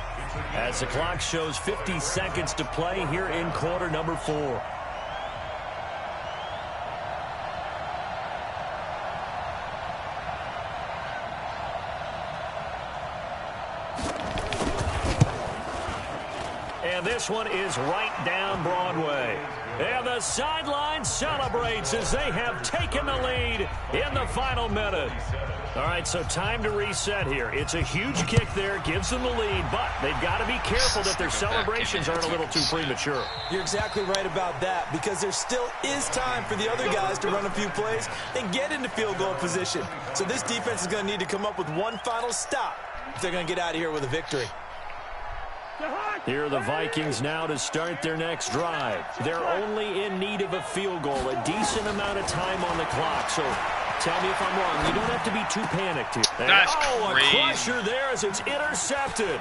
as the clock shows 50 seconds to play here in quarter number 4. this one is right down Broadway. And the sideline celebrates as they have taken the lead in the final minute. All right, so time to reset here. It's a huge kick there, gives them the lead, but they've got to be careful that their celebrations aren't a little too premature. You're exactly right about that, because there still is time for the other guys to run a few plays and get into field goal position. So this defense is going to need to come up with one final stop if they're going to get out of here with a victory. Here are the Vikings now to start their next drive. They're only in need of a field goal, a decent amount of time on the clock. So tell me if I'm wrong. You don't have to be too panicked here. That's crazy. A crusher there as it's intercepted.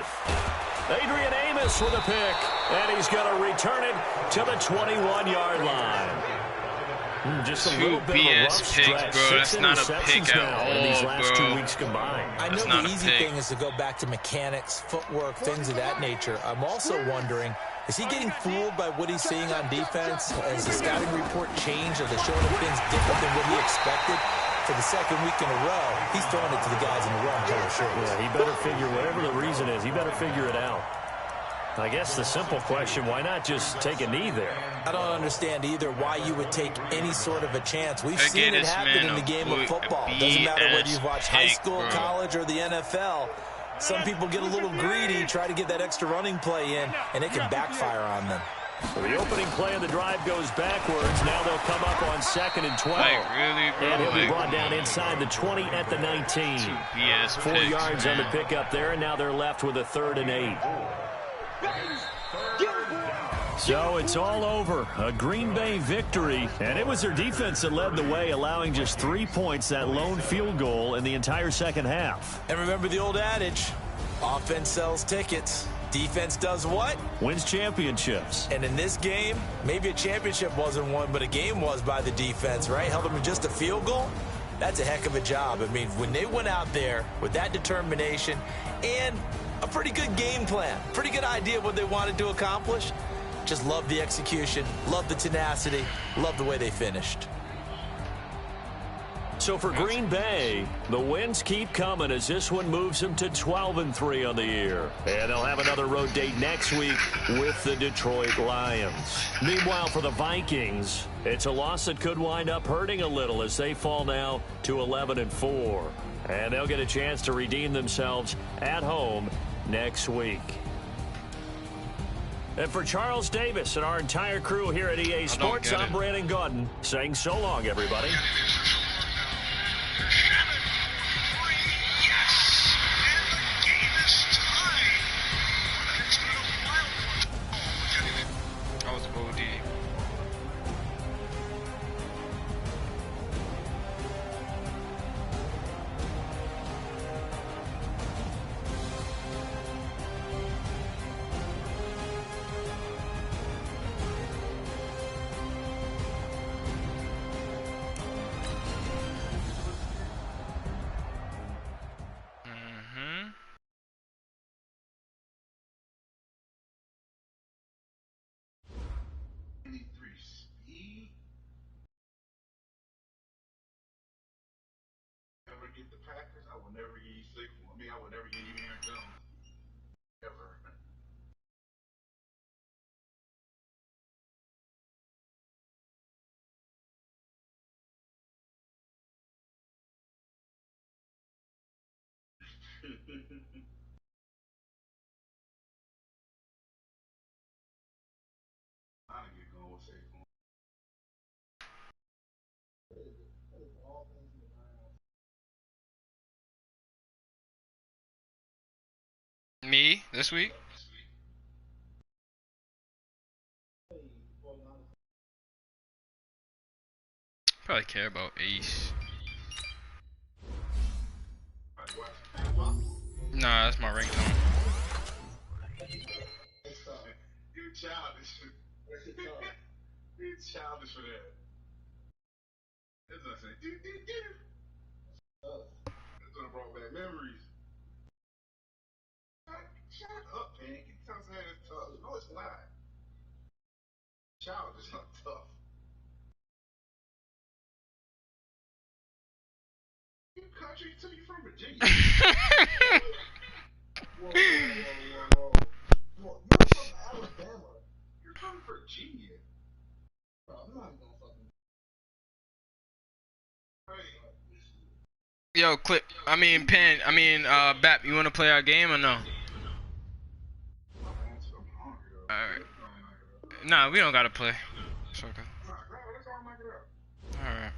Adrian Amos with a pick, and he's going to return it to the 21-yard line. Just a little bit of a rough stretch. Bro. That's not a pick at all, in these last bro. 2 weeks combined. I know the easy thing is to go back to mechanics, footwork, things of that nature. I'm also wondering, is he getting fooled by what he's seeing on defense? Has the scouting report changed? Are they showing him things different than what he expected? For the second week in a row, he's throwing it to the guys in the wrong color shirts. Yeah, he better figure, whatever the reason is, he better figure it out. I guess the simple question, why not just take a knee there? I don't understand either why you would take any sort of a chance. We've seen it happen in the game of football. It doesn't matter whether you've watched high school, college, or the NFL. Some people get a little greedy, try to get that extra running play in, and it can backfire on them. Well, the opening play of the drive goes backwards. Now they'll come up on 2nd and 12. Really, bro? And he'll be brought down inside the 20 at the 19. 4 yards on the pickup there, and now they're left with a 3rd and 8. So it's all over. A Green Bay victory, and it was their defense that led the way, allowing just 3 points, that lone field goal in the entire second half. And remember the old adage, offense sells tickets. Defense does what? Wins championships. And in this game, maybe a championship wasn't won, but a game was by the defense, right? Held them to just a field goal. That's a heck of a job. I mean, when they went out there with that determination and a pretty good game plan, pretty good idea of what they wanted to accomplish, just love the execution, love the tenacity, love the way they finished. So for Green Bay, the wins keep coming as this one moves them to 12-3 on the year. And they'll have another road date next week with the Detroit Lions. Meanwhile, for the Vikings, it's a loss that could wind up hurting a little as they fall now to 11-4. And they'll get a chance to redeem themselves at home next week. And for Charles Davis and our entire crew here at EA Sports, I'm Brandon Gaudin saying so long, everybody. That was OD. Get the Packers, I will never get you sick. I mean, I will never get you Aaron Jones. Ever. I didn't get going with safe. Me this week? Probably care about Ace. Nah, that's my ringtone. You're childish. You're childish for that. That's what I say. That's what brought back memories. Shut up, man. You tell saying it's tough. No, it's not. Child is not tough. You country till you from Virginia. Whoa. You're from Alabama. Yo, Bap, you wanna play our game or no? Alright. Nah, we don't gotta play. It's okay. Alright.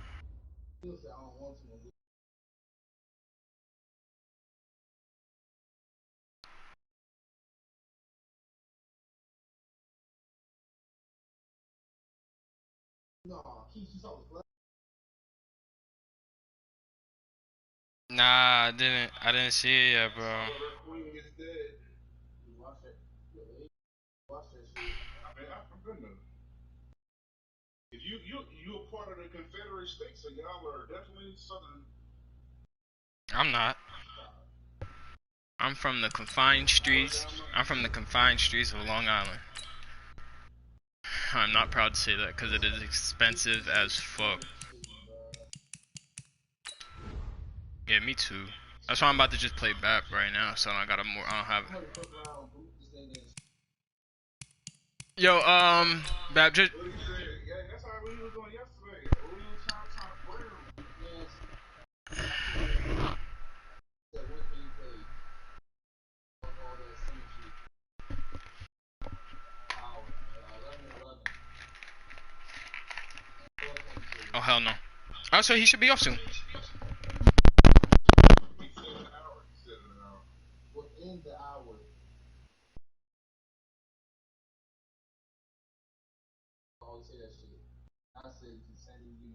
Nah, I didn't see it yet, bro. If you a part of the Confederate States, so y'all are definitely Southern. I'm not. I'm from the confined streets. I'm from the confined streets of Long Island. I'm not proud to say that because it is expensive as fuck. Yeah, me too. That's why I'm about to just play BAP right now, so I don't have it. Yo, BAP, just. That's how we was doing yesterday. Oh hell no. Oh, so he should be off soon. Within the hour. I always say that shit. I said he's sending you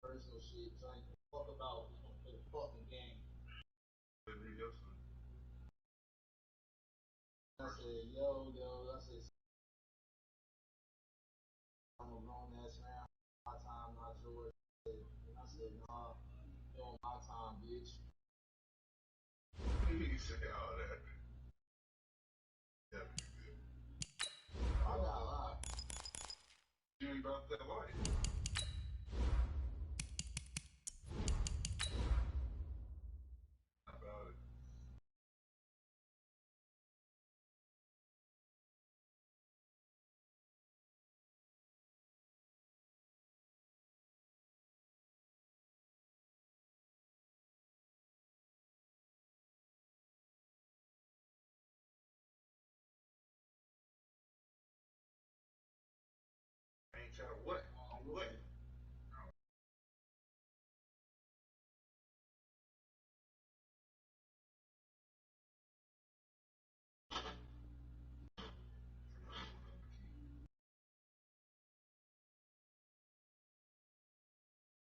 personal shit, so I ain't gonna fuck about who's gonna play the fucking game. I said, yo, I said, I'm a grown ass man. My time, not yours. And I said, nah, you're on my time, bitch. He said all that. Yeah. I got a lot. You ain't about that life. About it. Ain't trying to what? On what?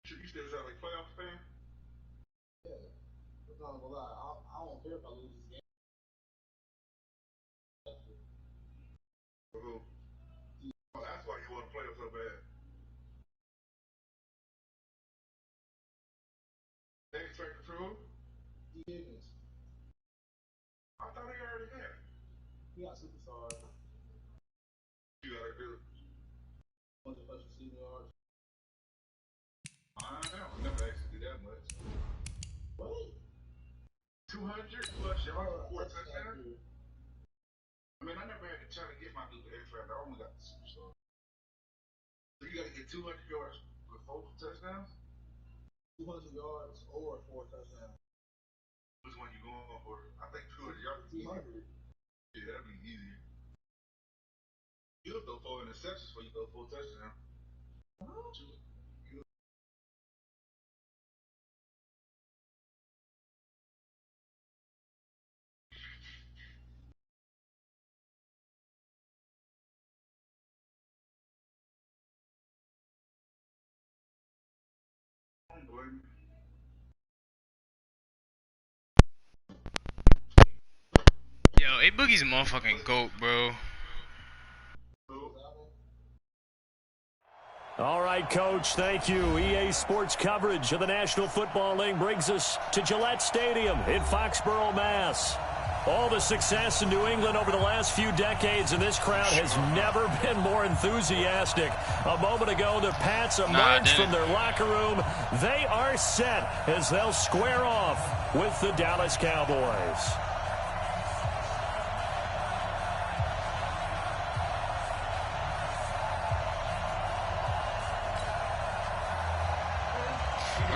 You still sound like playoff fan? Yeah. I'm not gonna lie. I don't care if I lose this game. Oh, that's why you want to play them so bad. They expect the truth? D. Higgins. I thought he already had. He got superstar. You gotta do it. Bunch of first receiving yards. I don't never actually do that much. What? 200 plus yards for 4 touchdowns? I mean, I never had to try to get my dude X Factor. I only got the superstar. So you gotta get 200 yards with 4 touchdowns? 200 yards or 4 touchdowns. Which one you going for? I think 200 yards. 200. Yeah, that'd be easier. You'll throw 4 interceptions before you throw 4 touchdowns. Yo, A Boogie's a motherfucking GOAT, bro. All right, Coach, thank you. EA Sports coverage of the National Football League brings us to Gillette Stadium in Foxborough, Mass. All the success in New England over the last few decades, and this crowd has never been more enthusiastic. A moment ago, the Pats emerged from their locker room. They are set as they'll square off with the Dallas Cowboys.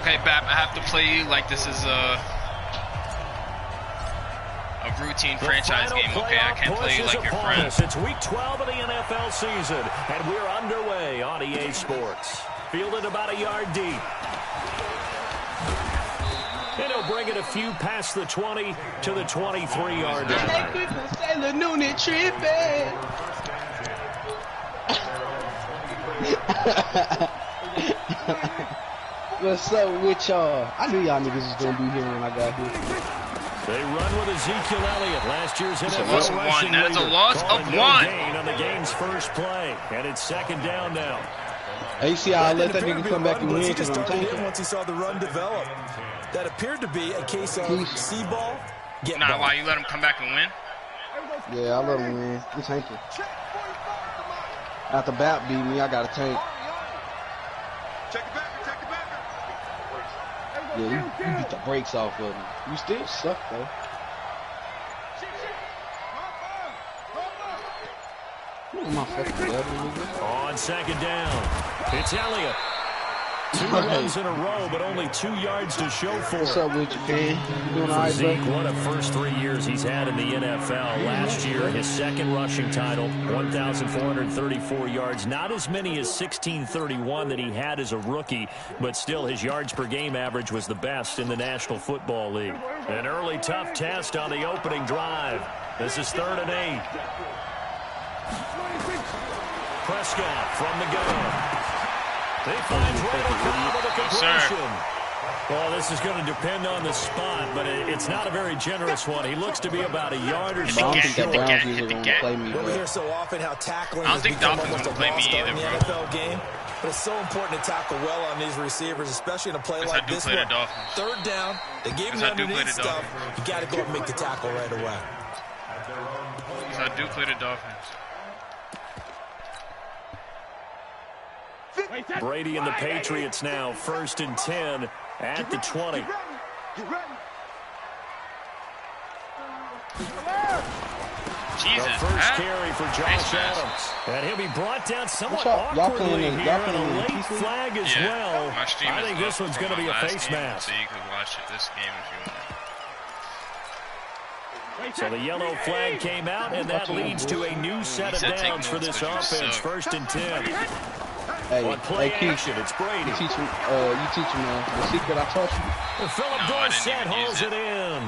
Okay, Bap, I have to play you like this is a routine franchise game, okay? I can't play you like your friends. It's week 12 of the NFL season, and we're underway on EA Sports. Fielded about a yard deep. And he'll bring it a few past the 20 to the 23-yard line. What's up with y'all? I knew y'all niggas was gonna be here when I got here. They run with Ezekiel Elliott, last year's NFL rushing leader. That's a loss of no one. Gain on the game's first play, and it's second down now. Hey, you see how I let that nigga come back and win because I'm tanking? Once he saw the run develop, that appeared to be a case of see ball, get ball. Why you let him come back and win? Yeah, I let him win. I'm tanking. After Bap beat me, I got to tank. Yeah, you beat the brakes off of me. You still suck, though. My fucking on second down, it's Elliott. 2 runs in a row, but only 2 yards to show for it. What's up with you, man? You doing all right, Zeke, what a first 3 years he's had in the NFL. Last year, his second rushing title, 1,434 yards. Not as many as 1,631 that he had as a rookie, but still his yards per game average was the best in the National Football League. An early tough test on the opening drive. This is 3rd and 8. Prescott from the gun. He finds Randall Cobb with a completion. Well, this is going to depend on the spot, but it's not a very generous one. He looks to be about a yard or so short. We hear so often how tackling has become almost a lost art in the NFL game, but it's so important to tackle well on these receivers, especially in a play like this one. 3rd down, they gave him the underneath stuff. You got to go and make the tackle right away. I do play the Dolphins. Brady and the Patriots now 1st and 10 at the 20. Jesus, the first carry for Josh Adams. And he'll be brought down somewhat awkwardly here on a late flag as well. I think this one's going to be a face mask. So you can watch this game if you want. So the yellow flag came out, and that leads to a new set of downs for this offense. 1st and 10. Hey, action, it's Brady. You teach him the secret I taught you. Philip Dorsett holds it in.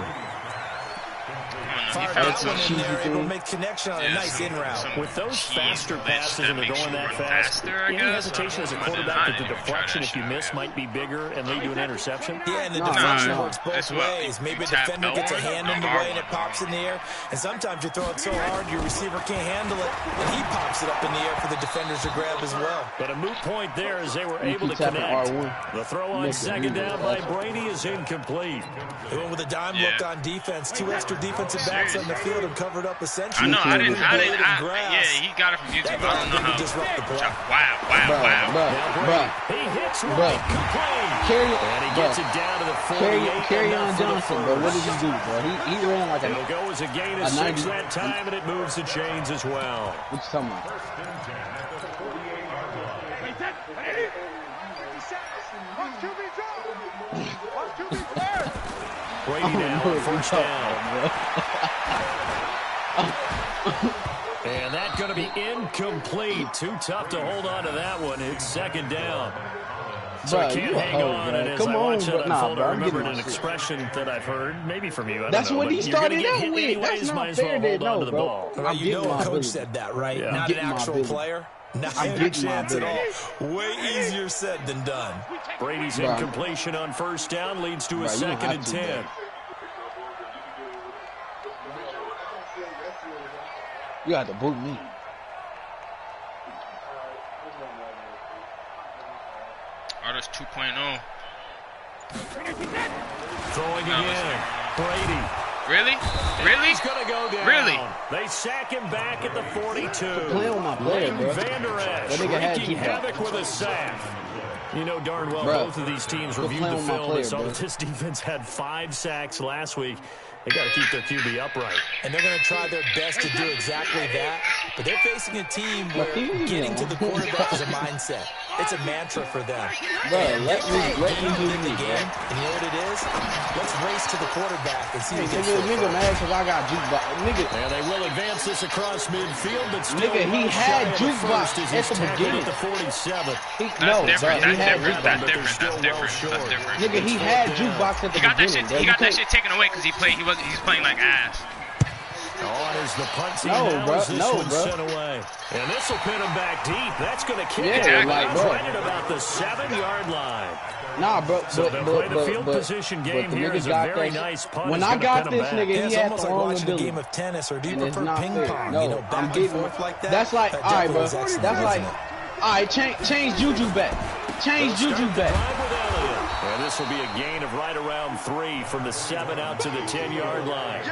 Able to make connection on a nice in route. With those faster passes and they're going that fast, any hesitation as a quarterback that the deflection, if you miss, might be bigger and lead to an interception? Yeah, and the deflection works both ways. Maybe a defender gets a hand in the way and it pops in the air, and sometimes you throw it so hard your receiver can't handle it, and he pops it up in the air for the defenders to grab as well. But a moot point there as they were able to connect. The throw on second down by Brady is incomplete. They went with a dime look on defense. 2 extra defensive backs on the field and covered up essentially. I know, yeah, he got it from YouTube. I don't know how. Disrupt the block. Wow. He hits right, complete. And he gets it down to the 48. Carry on Johnson, bro. What did he do, bro? He ran like It'll go as a gain of 6 that time, and it moves the chains as well. What you talking about? Brady now on 1st down. And that's going to be incomplete. Too tough to hold on to that one. It's 2nd down. So I can't hang on. And as I watch it unfold, I remembered an expression that I've heard, maybe from you. That's what he started out with. That's not fair to know, bro. You know a coach said that, right? Yeah. Not an actual player. Not a chance at all. Way easier said than done. Brady's incompletion on 1st down leads to a 2nd and 10. You got to boot me. Artist 2.0. Throwing again. Brady. Really? He's going to go down. Really? They sack him back at the 42. Playing with my player, bro. Van Der Esch wreaking havoc with a sack. You know darn well both of these teams reviewed the film and saw that this defense had 5 sacks last week. They got to keep their QB upright. And they're going to try their best to do exactly that. But they're facing a team where getting to the quarterback is a mindset. It's a mantra for them. Bro, let me do the game. And you know what it is? Let's race to the quarterback and see who gets it. Nigga mad because I got jukebox. Nigga. And they will advance this across midfield, but still nigga, he had jukebox at the beginning. At the 47. That's different. Nigga, he had jukebox at the beginning. He got that shit taken away because he's playing like ass. On is the punt team sent away. And this will pin him back deep. That's going to kick it right at about the 7-yard line. Nah, bro. So they'll play the field position game here is a very nice punt. When I got this nigga, he had almost like watching a game of tennis, or do you prefer ping pong? No, you know, back and forth like that. That's like, all right, bro. That's like, all right, change Juju back. Change Juju back. And this will be a gain of right around 3 from the 7 out to the 10-yard line.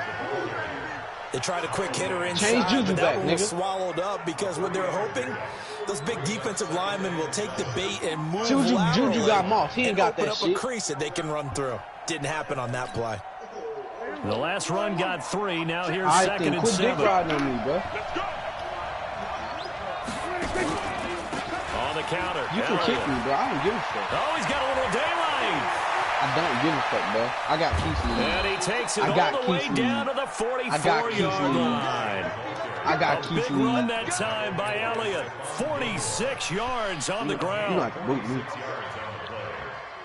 They tried a quick hitter inside, but that one was swallowed up because what they're hoping, those big defensive linemen will take the bait and move laterally. Juju got mossed. He ain't got that shit. Open up a crease that they can run through. Didn't happen on that play. The last run got 3. Now here's second and 7. Quit dick riding on me, bro. On the counter. You can kick me, bro. I don't give a fuck. Oh, he's got a little daylight. I don't give a fuck, bro. I got keys in me. And he takes it all the way down to the 44-yard line. I got keys in me. Big run that time by Elliott. 46 yards on the ground.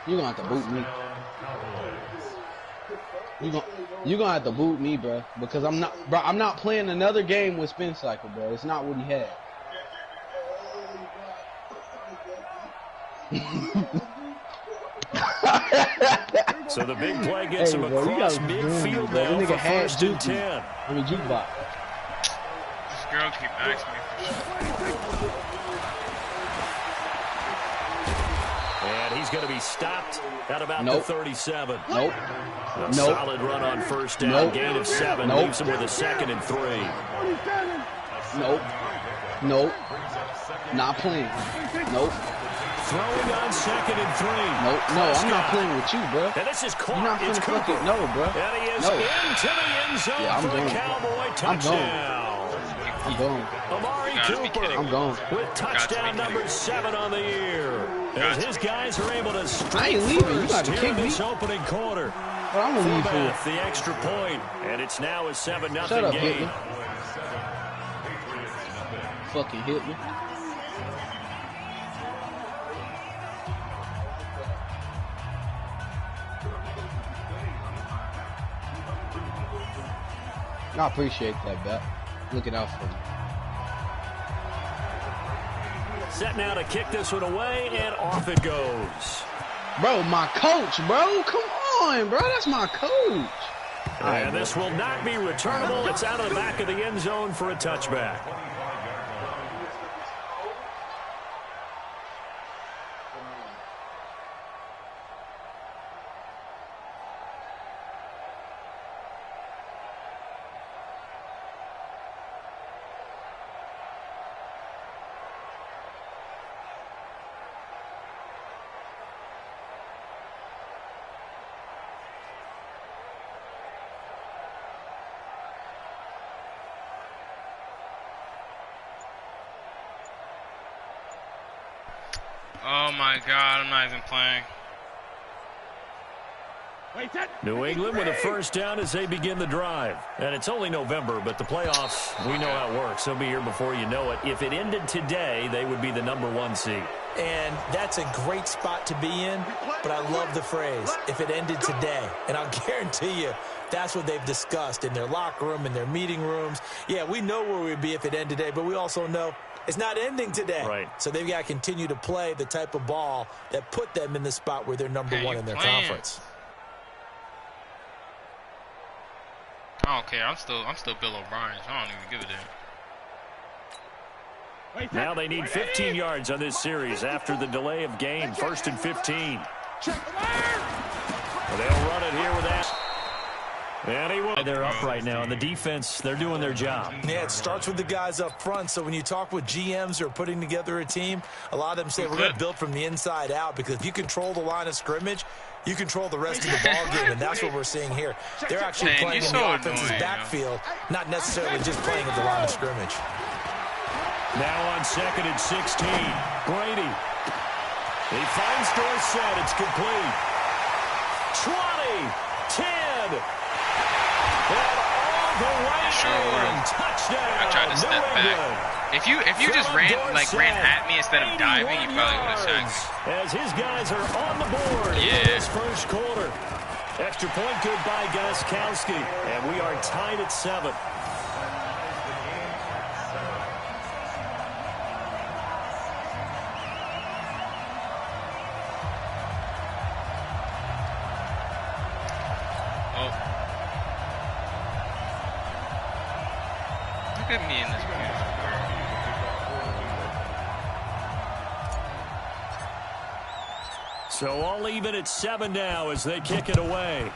You're going to have to boot me. You're going to have to boot me. You're going to have to boot me, bro. Because I'm not playing another game with spin cycle, bro. It's not what he had. So the big play gets him across midfield now for first and 10. I mean, jukebox. This girl keep asking me for shit. And he's going to be stopped at about the 37. Nope. A solid run on first down. Gain of 7. Leaves him with a 2nd and 3. Nope. Not playing. Nope. Throwing on 2nd and 3. No, I'm not playing with you, bro. And this is caught. You're not it's fucking fuck it. No, bro. And he is into the end zone for the Cowboy touchdown. I'm going. Amari Cooper. I'm going. With touchdown number 7 on the year. As his guys are able to I ain't leaving. You got to kick me. this opening quarter. But I'm going to leave for the extra point. And it's now a 7-0 Shut up, game. Hitler. Fucking Hitler. I appreciate that, bet. Looking out for me. Set now to kick this one away, and off it goes. Bro, my coach, bro. Come on, bro. That's my coach. And this will not be returnable. It's out of the back of the end zone for a touchback. Oh my God, I'm not even playing. New England with a first down as they begin the drive. And it's only November, but the playoffs, we know how it works. They'll be here before you know it. If it ended today, they would be the number 1 seed. And that's a great spot to be in, but I love the phrase, if it ended today. And I'll guarantee you, that's what they've discussed in their locker room, in their meeting rooms. Yeah, we know where we'd be if it ended today, but we also know it's not ending today. Right. So they've got to continue to play the type of ball that put them in the spot where they're number 1 in their conference. I don't care. I'm still Bill O'Brien. So I don't even give a damn. Now they need 15 yards on this series after the delay of game. 1st and 15. They'll run it here with that. And they're up right now, and the defense, they're doing their job. Yeah, it starts with the guys up front. So when you talk with GMs who are putting together a team, a lot of them say we're going to build from the inside out, because if you control the line of scrimmage, you control the rest of the ball game, and that's what we're seeing here. They're actually playing in the offense's backfield, not necessarily just playing at the line of scrimmage. Now on 2nd and 16, Brady. He finds Dorsett. It's complete. 20, 10. And all the way in. Touchdown. I tried to step back. If you just ran at me instead of diving, you probably would have sacked me. As his guys are on the board in this first quarter. Extra point good by Gostkowski. And we are tied at 7. Look at me in this beautiful. So all even at 7 now as they kick it away.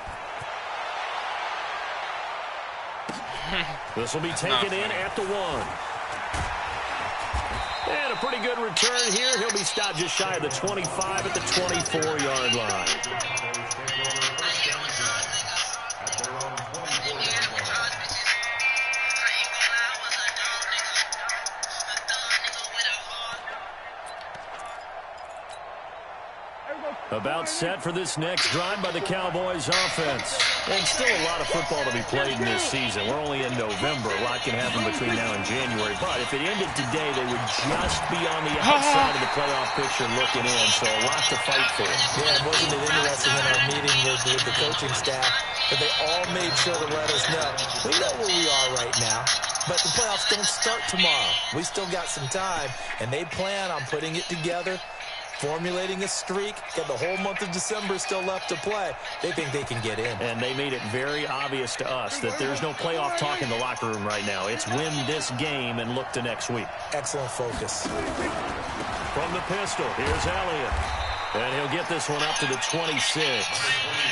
This will be taken in at the 1. And a pretty good return here. He'll be stopped just shy of the 25 at the 24-yard line. About set for this next drive by the Cowboys offense. And still a lot of football to be played in this season. We're only in November. A lot can happen between now and January. But if it ended today, they would just be on the outside of the playoff picture looking in. So a lot to fight for. Yeah, wasn't it interesting in our meeting with the coaching staff that they all made sure to let us know. We know where we are right now. But the playoffs don't start tomorrow. We still got some time. And they plan on putting it together, formulating a streak, got the whole month of December still left to play. They think they can get in. And they made it very obvious to us that there's no playoff talk in the locker room right now. It's win this game and look to next week. Excellent focus. From the pistol, here's Elliott. And he'll get this one up to the 26.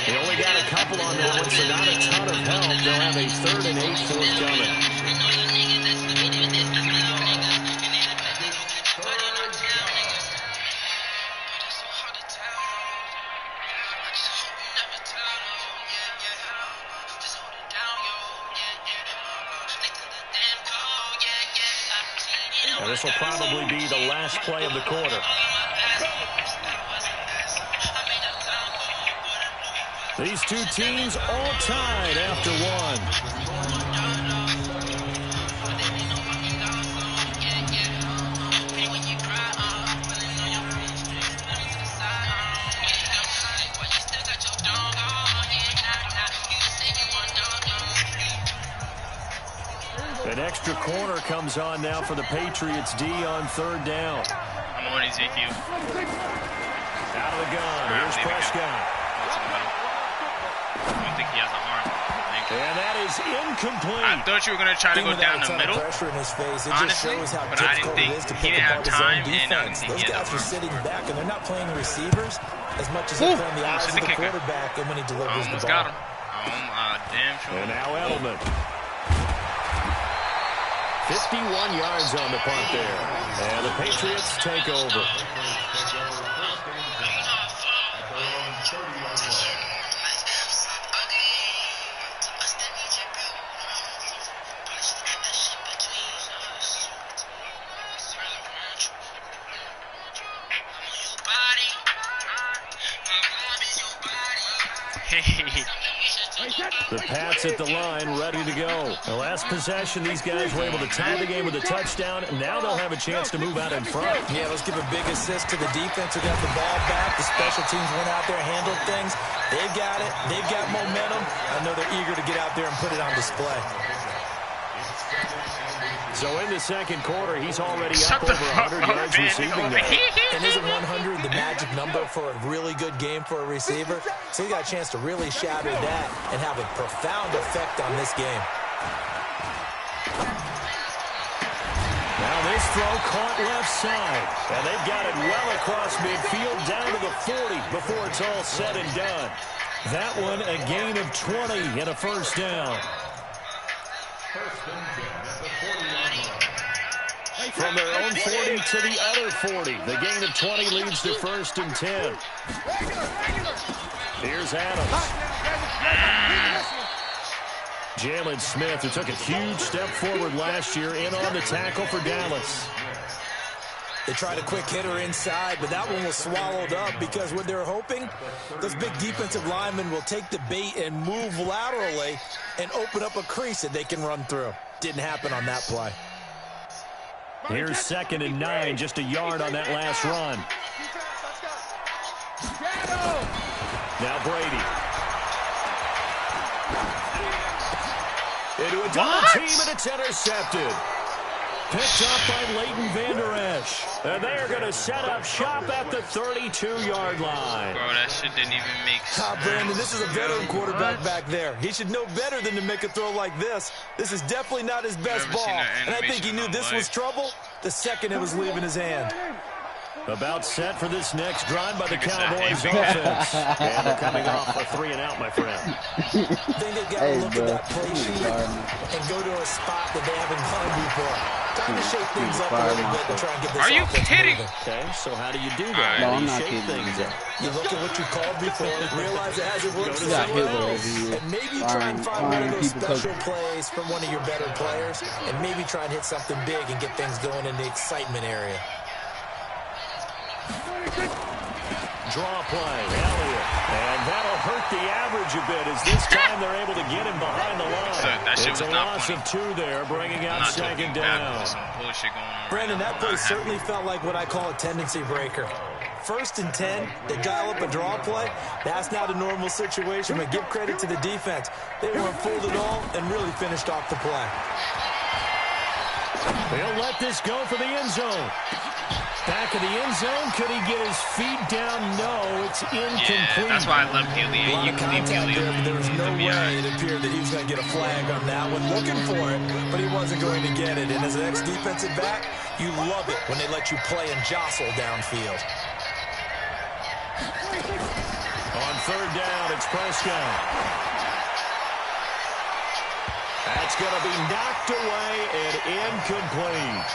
He only got a couple on that one, so not a ton of help. They'll have a 3rd and 8 forthcoming. This will probably be the last play of the quarter. These two teams all tied after 1. An extra corner comes on now for the Patriots D on 3rd down. I'm on Ezekiel. Out of the gun. Here's Prescott. I don't think he has an arm. And that is incomplete. I thought you were going to try to go down the middle. Pressure in his face. It honestly, just shows how but I didn't think he didn't have time, and I didn't think those he had guys the are arm. sitting back, and they're not playing receivers as much as they're playing the eyes of the quarterback and when he delivers the ball. Got him. Damn sure. And now Edelman. 51 yards on the punt there. And the Patriots take over. The Pats at the line, ready to go. The last possession, these guys were able to tie the game with a touchdown. Now they'll have a chance to move out in front. Yeah, let's give a big assist to the defense who got the ball back. The special teams went out there, handled things. They've got it. They've got momentum. I know they're eager to get out there and put it on display. So in the second quarter, he's already up over 100 yards receiving there. And isn't 100 the magic number for a really good game for a receiver? So he got a chance to really shatter that and have a profound effect on this game. Now this throw caught left side. And they've got it well across midfield down to the 40 before it's all said and done. That one a gain of 20 and a first down. From their own 40 to the other 40. The gain of 20 leads to 1st and 10. Here's Adams. Jalen Smith, who took a huge step forward last year, in on the tackle for Dallas. They tried a quick hitter inside, but that one was swallowed up because what they're hoping, those big defensive linemen will take the bait and move laterally and open up a crease that they can run through. Didn't happen on that play. Here's 2nd and 9, just a yard on that last run. Now Brady. Into a double team, and it's intercepted. Picked up by Leighton Vander Esch. And they are going to set up shop at the 32-yard line. Bro, that shit didn't even make sense. Brandon, this is a veteran quarterback back there. He should know better than to make a throw like this. This is definitely not his best ball. And I think he knew this was trouble the second it was leaving his hand. About set for this next drive by the Cowboys offense. And they're coming off a 3-and-out, my friend. I think they've got to look at that play sheet and go to a spot that they haven't gone before. Time to shake things up a little bit to try and get this Are you kidding? moving. Okay, so how do you do that? No, How do I'm you not shake kidding. things up? You look at what you called before, realize it hasn't worked for Go to someone somewhere else, and maybe try and find one of those special plays from one of your better players, and maybe try and hit something big and get things going in the excitement area. Draw play, Elliott. And that'll hurt the average a bit as this time they're able to get him behind the line. That shit It's was a not loss funny. of 2 there, bringing out Not 2nd talking down. bad, some bullshit going on. Brandon, right that now. play Not certainly happy. felt like what I call a tendency breaker. 1st and 10, they dial up a draw play. That's not a normal situation, but give credit to the defense. They weren't fooled at all and really finished off the play. They'll let this go for the end zone. Back of the end zone. Could he get his feet down? No, it's incomplete. Yeah, that's why I love Gillian. You can leave Gillian. There was no way it appeared that he was going to get a flag on that one. Looking for it, but he wasn't going to get it. And as an ex-defensive back, you love it when they let you play and jostle downfield. On 3rd down, it's Prescott. That's going to be knocked away and incomplete.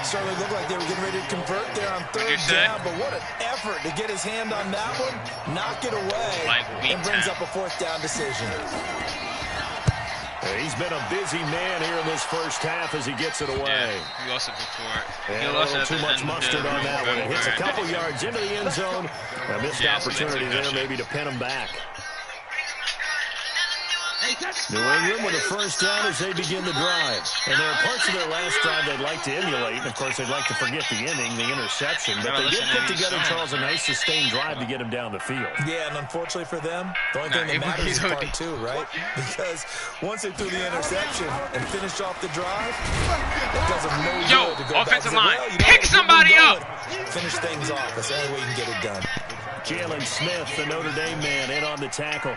Certainly looked like they were getting ready to convert there on 3rd down, but what an effort to get his hand on that one, knock it away, and brings up a 4th down decision. He's been a busy man here in this first half as he gets it away. Yeah, he lost it before. And a little too much mustard on that one. It hits a couple yards into the end zone. A missed opportunity there maybe to pin him back. New England with a first down as they begin the drive. And there are parts of their last drive they'd like to emulate. And, of course, they'd like to forget the inning, the interception. But they did put together, Charles, a nice sustained drive to get him down the field. Yeah, and unfortunately for them, the only thing that matters is part 2, right? Because once they threw the interception and finished off the drive, it does them no good to go offensive back and say, line, well, you know, pick somebody up! Finish things off. That's the only way you can get it done. Jalen Smith, the Notre Dame man, in on the tackle.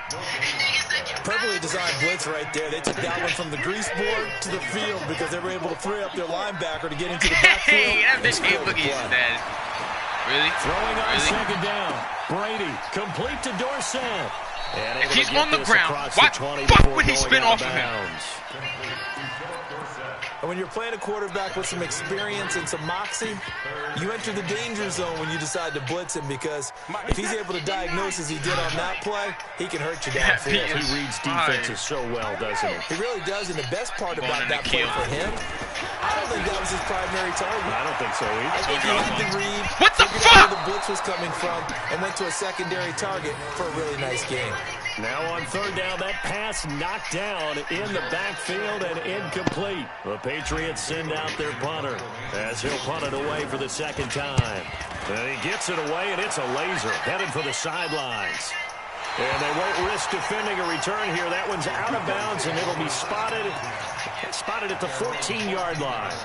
Perfectly designed blitz right there. They took that one from the grease board to the field because they were able to free up their linebacker to get into the backfield. Hey, that bitch ain't looking at that. Really? Throwing on 2nd down. Brady, complete to Dorsett. And if he's on the ground, what the fuck would he spin off of him? And when you're playing a quarterback with some experience and some moxie, you enter the danger zone when you decide to blitz him because if he's able to diagnose as he did on that play, he can hurt you downfield. He reads defenses so well, doesn't he? He really does, and the best part about that play for him, I don't think that was his primary target. I don't think so either. I think he had to read what the where fuck? the blitz was coming from and went to a secondary target for a really nice game. Now on 3rd down, that pass knocked down in the backfield and incomplete. The Patriots send out their punter as he'll punt it away for the 2nd time. And he gets it away, and it's a laser headed for the sidelines. And they won't risk defending a return here. That one's out of bounds, and it'll be spotted at the 14-yard line.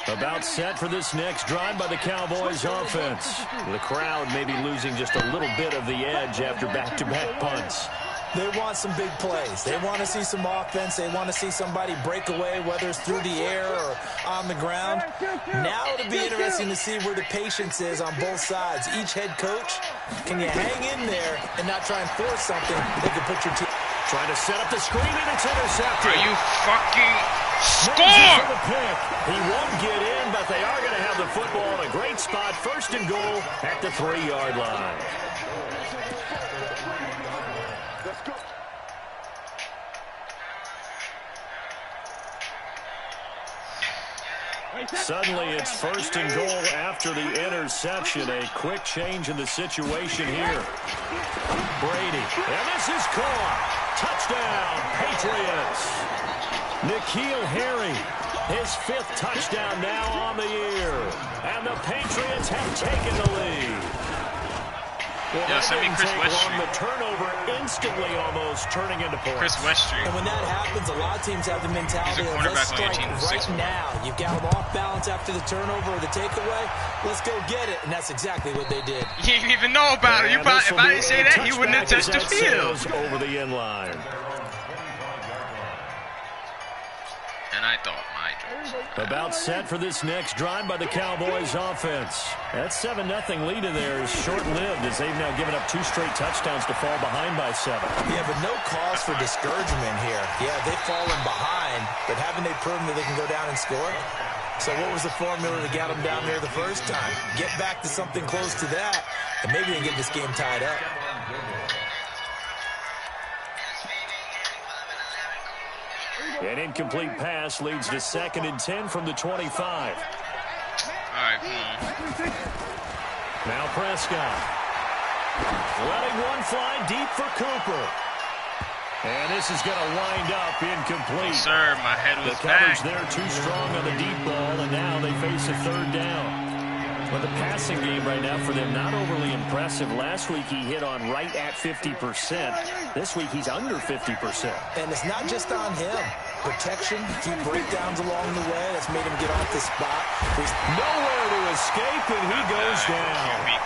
About set for this next drive by the Cowboys offense. The crowd may be losing just a little bit of the edge after back-to-back punts. They want some big plays. They want to see some offense. They want to see somebody break away, whether it's through the air or on the ground. Now it'll be interesting to see where the patience is on both sides. Each head coach, can you hang in there and not try and force something that could put your team... Trying to set up the screen, and it's intercepted. Are you fucking score? He won't get in, but they are going to have the football in a great spot. 1st and goal at the 3-yard line. Let's go. Suddenly, it's 1st and goal after the interception. A quick change in the situation here. Brady, and this is caught. Touchdown, Patriots. N'Keal Harry, his 5th touchdown now on the year. And the Patriots have taken the lead. Well, yeah, send me Chris Weststreet. The turnover instantly almost turning into points. Chris Weststreet. And when that happens, a lot of teams have the mentality of let's strike right now. You've got them off balance after the turnover or the takeaway. Let's go get it. And that's exactly what they did. You didn't even know about it. If I didn't say that, he wouldn't have touched the field. Over the end line. And I thought my jokes. About set for this next drive by the Cowboys offense. That 7-0 lead in there is short-lived as they've now given up 2 straight touchdowns to fall behind by 7. Yeah, but no cause for discouragement here. Yeah, they've fallen behind, but haven't they proven that they can go down and score? So what was the formula that got them down there the first time? Get back to something close to that, and maybe they can get this game tied up. An incomplete pass leads to 2nd and 10 from the 25. All right, come on. Now Prescott. Letting one fly deep for Cooper. And this is going to wind up incomplete. Yes, sir, my head was the coverage back. there too strong on the deep ball, and now they face a 3rd down. Well, the passing game right now for them not overly impressive. Last week he hit on right at 50%. This week he's under 50%. And it's not just on him. Protection, few breakdowns along the way. That's made him get off the spot. There's nowhere to escape, and he goes down.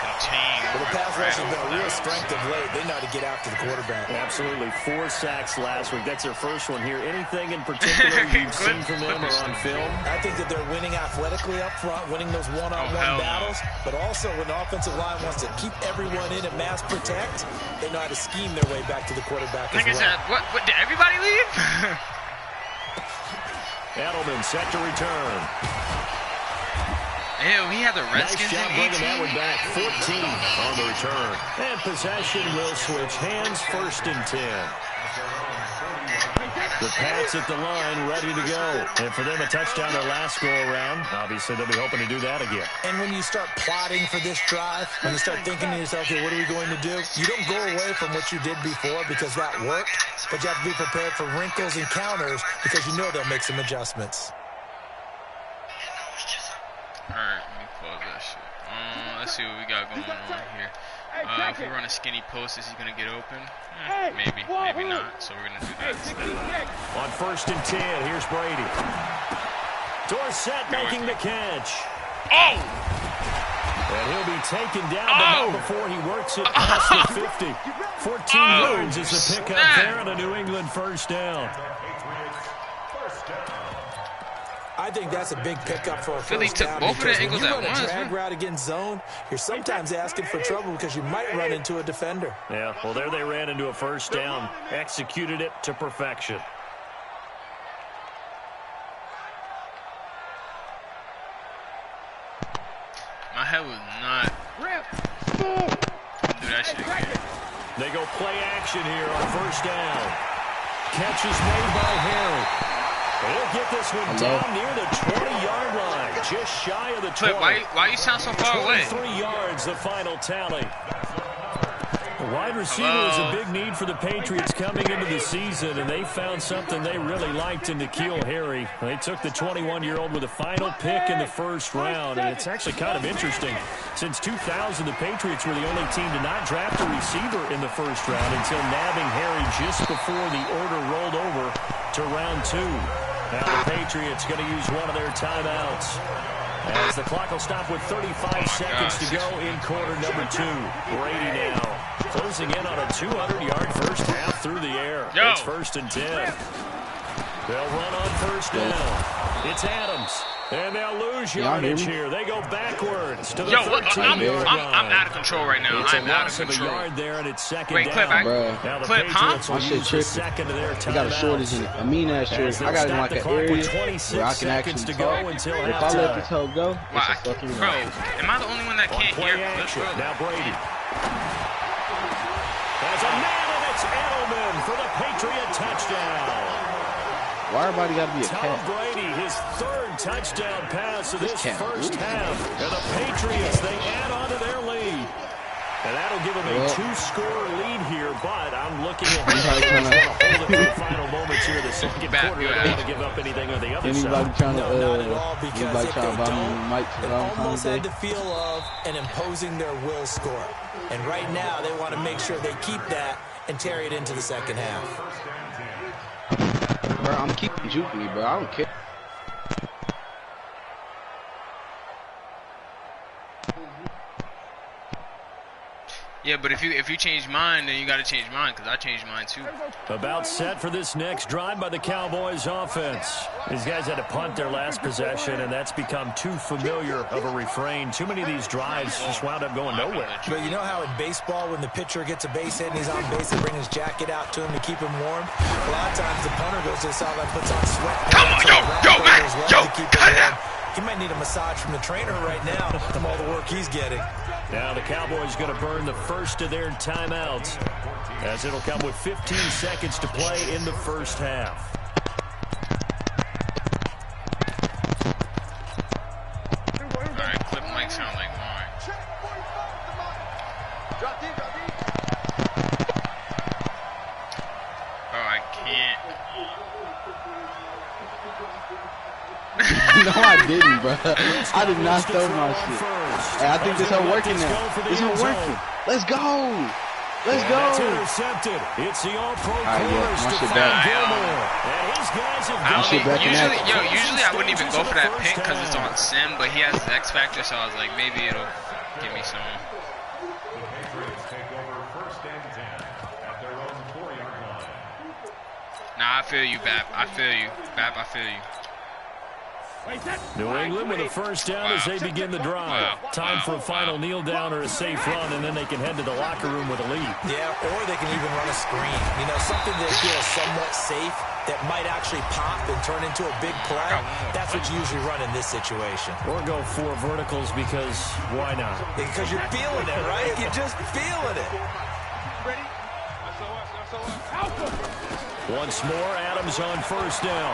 Well, the pass rush has been a real strength of late. They know how to get after the quarterback. Absolutely. 4 sacks last week. That's their first one here. Anything in particular you've seen from them or on film? I think that they're winning athletically up front, winning those one-on-one battles, but also when the offensive line wants to keep everyone in and mass protect, they know how to scheme their way back to the quarterback as well. What, did everybody leave? Edelman set to return. Ew, he had the Redskins nice job in bringing 18. that one back. 14 on the return. And possession will switch hands. 1st and 10. The Pats at the line, ready to go. And for them, a touchdown their last go-around. Obviously, they'll be hoping to do that again. And when you start plotting for this drive, when you start thinking to yourself, okay, what are we going to do? You don't go away from what you did before because that worked, but you have to be prepared for wrinkles and counters because you know they'll make some adjustments. All right, let me close that shit. Let's see what we got going on here. If we run a skinny post, is he going to get open? Maybe, maybe not. So we're going to do that instead. On 1st and 10, here's Brady. Dorsett making the catch. Oh! And he'll be taken down but not before he works it past the 50. 14 yards is the pickup there on a New England 1st down. I think that's a big pickup for a first down. Both of the When you angles run at a once, drag route against zone, you're sometimes asking for trouble because you might run into a defender. Yeah, well, there they ran into a 1st down. Executed it to perfection. My head was not. Do that shit again. They go play action here on 1st down. Catch is made by Harry. They'll get this one down near the 20-yard line, just shy of the 20. Why you sound so far away? 23 yards, the final tally. The wide receiver is a big need for the Patriots coming into the season, and they found something they really liked in N'Keal Harry. They took the 21-year-old with a final pick in the 1st round, and it's actually kind of interesting. Since 2000, the Patriots were the only team to not draft a receiver in the 1st round until nabbing Harry just before the order rolled over to round 2. Now the Patriots going to use one of their timeouts As the clock will stop with 35 seconds to go in quarter number 2. Brady now closing in on a 200-yard first half through the air. It's 1st and 10. They'll run on first down. It's Adams. And they'll lose yardage here. They go backwards to the 13-yard line. I'm out of control right now. I'm out of control. Yard there, and it's second Wait, down. Clip, huh? My shit tripping. I got a shortage in it. A mean-ass shortage. I got it in like an area where I can actually talk. If I let this hoe go, it's a fucking bro, am I the only one that can't hear? Now Brady. There's a man, and it's Edelman for the Patriot touchdown. Why everybody got to be a cat? Tom Brady, his 3rd touchdown pass of this first half. And the Patriots, they add on to their lead. And that'll give them a 2-score lead here, but I'm looking at him trying to hold it for the final moments here of the second quarter. They don't want to give up anything on the other side. Anybody trying to, not at all, because if they they almost had the feel of an imposing their will score. And right now, they want to make sure they keep that and carry it into the second half. Bro, I'm keeping juking me, bro. I don't care. Yeah, but if you change mine, then you got to change mine because I changed mine too. About set for this next drive by the Cowboys offense. These guys had to punt their last possession, and that's become too familiar of a refrain. Too many of these drives just wound up going nowhere. But you know how in baseball, when the pitcher gets a base hit and he's on base, they bring his jacket out to him to keep him warm? A lot of times the punter goes to the sideline, puts on sweat. Come on, yo, man, cut it out. He might need a massage from the trainer right now from all the work he's getting. Now the Cowboys going to burn the first of their timeouts, as it'll come with 15 seconds to play in the first half. All right, clip mic sound like mine. Oh, I can't. No, I didn't, bro. I did not throw my shit. Hey, I think this whole working now. This whole working. Let's go. Let's go. That's intercepted. It's the all-pro corners to Frank Gilmore. And his guys have usually I wouldn't even go for that pick because it's on Sim, but he has the X Factor, so I was like, maybe it'll give me some. Nah, I feel you, Bap. I feel you. Bap, I feel you. New England with a first down as they begin the drive. Time for a final kneel down or a safe run, and then they can head to the locker room with a lead. Yeah, or they can even run a screen. You know, something that feels somewhat safe that might actually pop and turn into a big play. That's what you usually run in this situation. Or go 4 verticals because why not? Because you're feeling it, right? You're just feeling it. Once more, Adams on first down.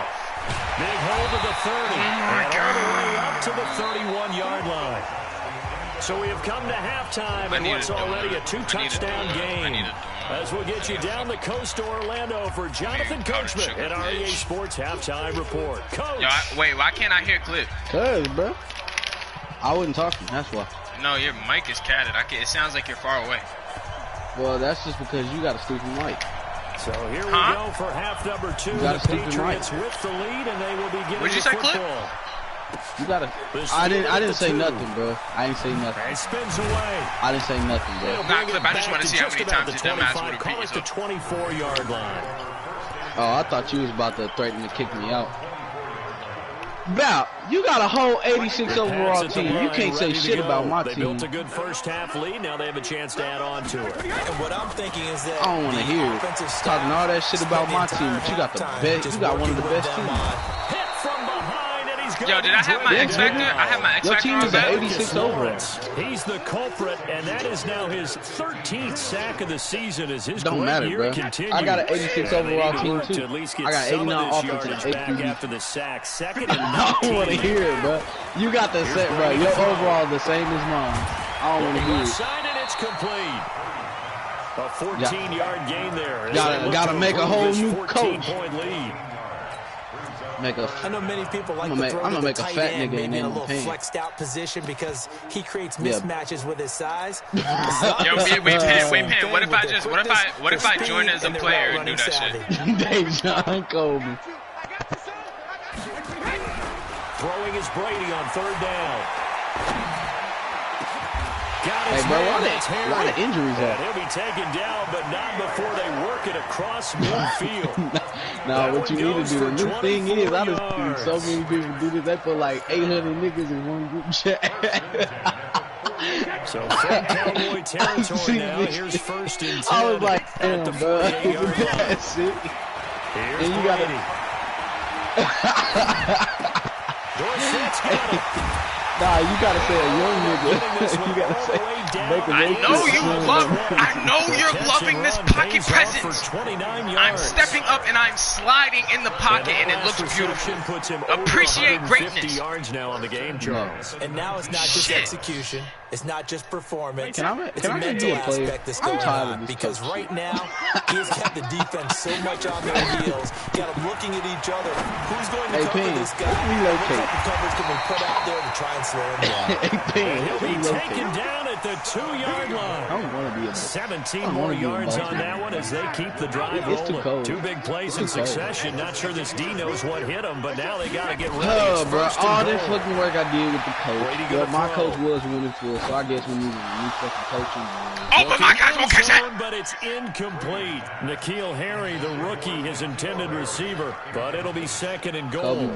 Big hold of the 30, and all the way up to the 31-yard line. So we have come to halftime in what's already a 2-touchdown game. As we'll get you down the coast to Orlando for Jonathan Coachman at our EA Sports Halftime Report. Coach! Yo, wait, why can't I hear Clip? Cuz, bro. I wasn't talking, that's why. No, your mic is catted. It sounds like you're far away. Well, that's just because you got a stupid mic. So here we go for half number 2. The Patriots with the lead, and they will be getting What'd you say, football. Clip? You gotta. I didn't say nothing, bro. I didn't say nothing. And spins away. I didn't say nothing, bro. Nah, Clip, I just want to see how many times the dumbass would repeat yourself. Call it the 24-yard line. Oh, I thought you was about to threaten to kick me out. Bow, you got a whole 86 overall team. You can't say shit about my team. They built a good first half lead. Now they have a chance to add on to it. And what I'm thinking is that I don't want to hear it. Talking all that shit about my team, but you got the best. You got one of the best teams. Hit from behind, and he's Yo, did I have my X Factor? I have my X Factor. Your team is an 86 overall. He's the culprit, and that is now his 13th sack of the season as his don't matter, bro. Continues. I got an 86 overall team too. At least get I got 89 offensive back after the sack. Second and I don't want to hear it, bro. You got the set, bro. Your overall the same as mine. I don't want to hear it. Signed and it's complete. A 14-yard gain there. Gotta make a whole new coach. 14-point lead. I know many people like to throw to the tight end, maybe in a little flexed out position because he creates mismatches with his size. Yo, wait, Pan. What if I join as a player and do that shit? Dave John Kobe. Throwing is Brady on third down. Hey, bro, why the injuries at? He'll be taken down, but not before they work it across midfield. Nah, what you need to do, the new thing is, I done seen so many people do this, they put like 800 niggas in one group chat. So from Cowboy territory now, here's first and 10. I was like, damn, bro, that's it. Here's and you gotta... Dorsett's got it. Nah, you gotta say a young nigga. You gotta say, make a I know you're loving this pocket presence. I'm stepping up and I'm sliding in the pocket, and it looks beautiful. Appreciate greatness. Yards now on the game, Charles. And now it's not just execution. It's not just performance. It's a I mental aspect that's going on. Because right now, he's got the defense so much on their heels. Got them looking at each other. Who's going to cover this guy? What type of coverage can we put out there to try and slow him down? He'll be taken down at the 2-yard line. I don't want to be a 17 more yards on that one as they keep the drive rolling. Two big plays in succession. Not sure this D knows what hit him, but now they got to get ready. Oh, bro, all this fucking work I did with the coach. Well, my coach was winning for us, so I guess we need a new fucking coaching. Oh, but my guys won't catch that. But it's incomplete. N'Keal Harry, the rookie, his intended receiver, but it'll be second and goal.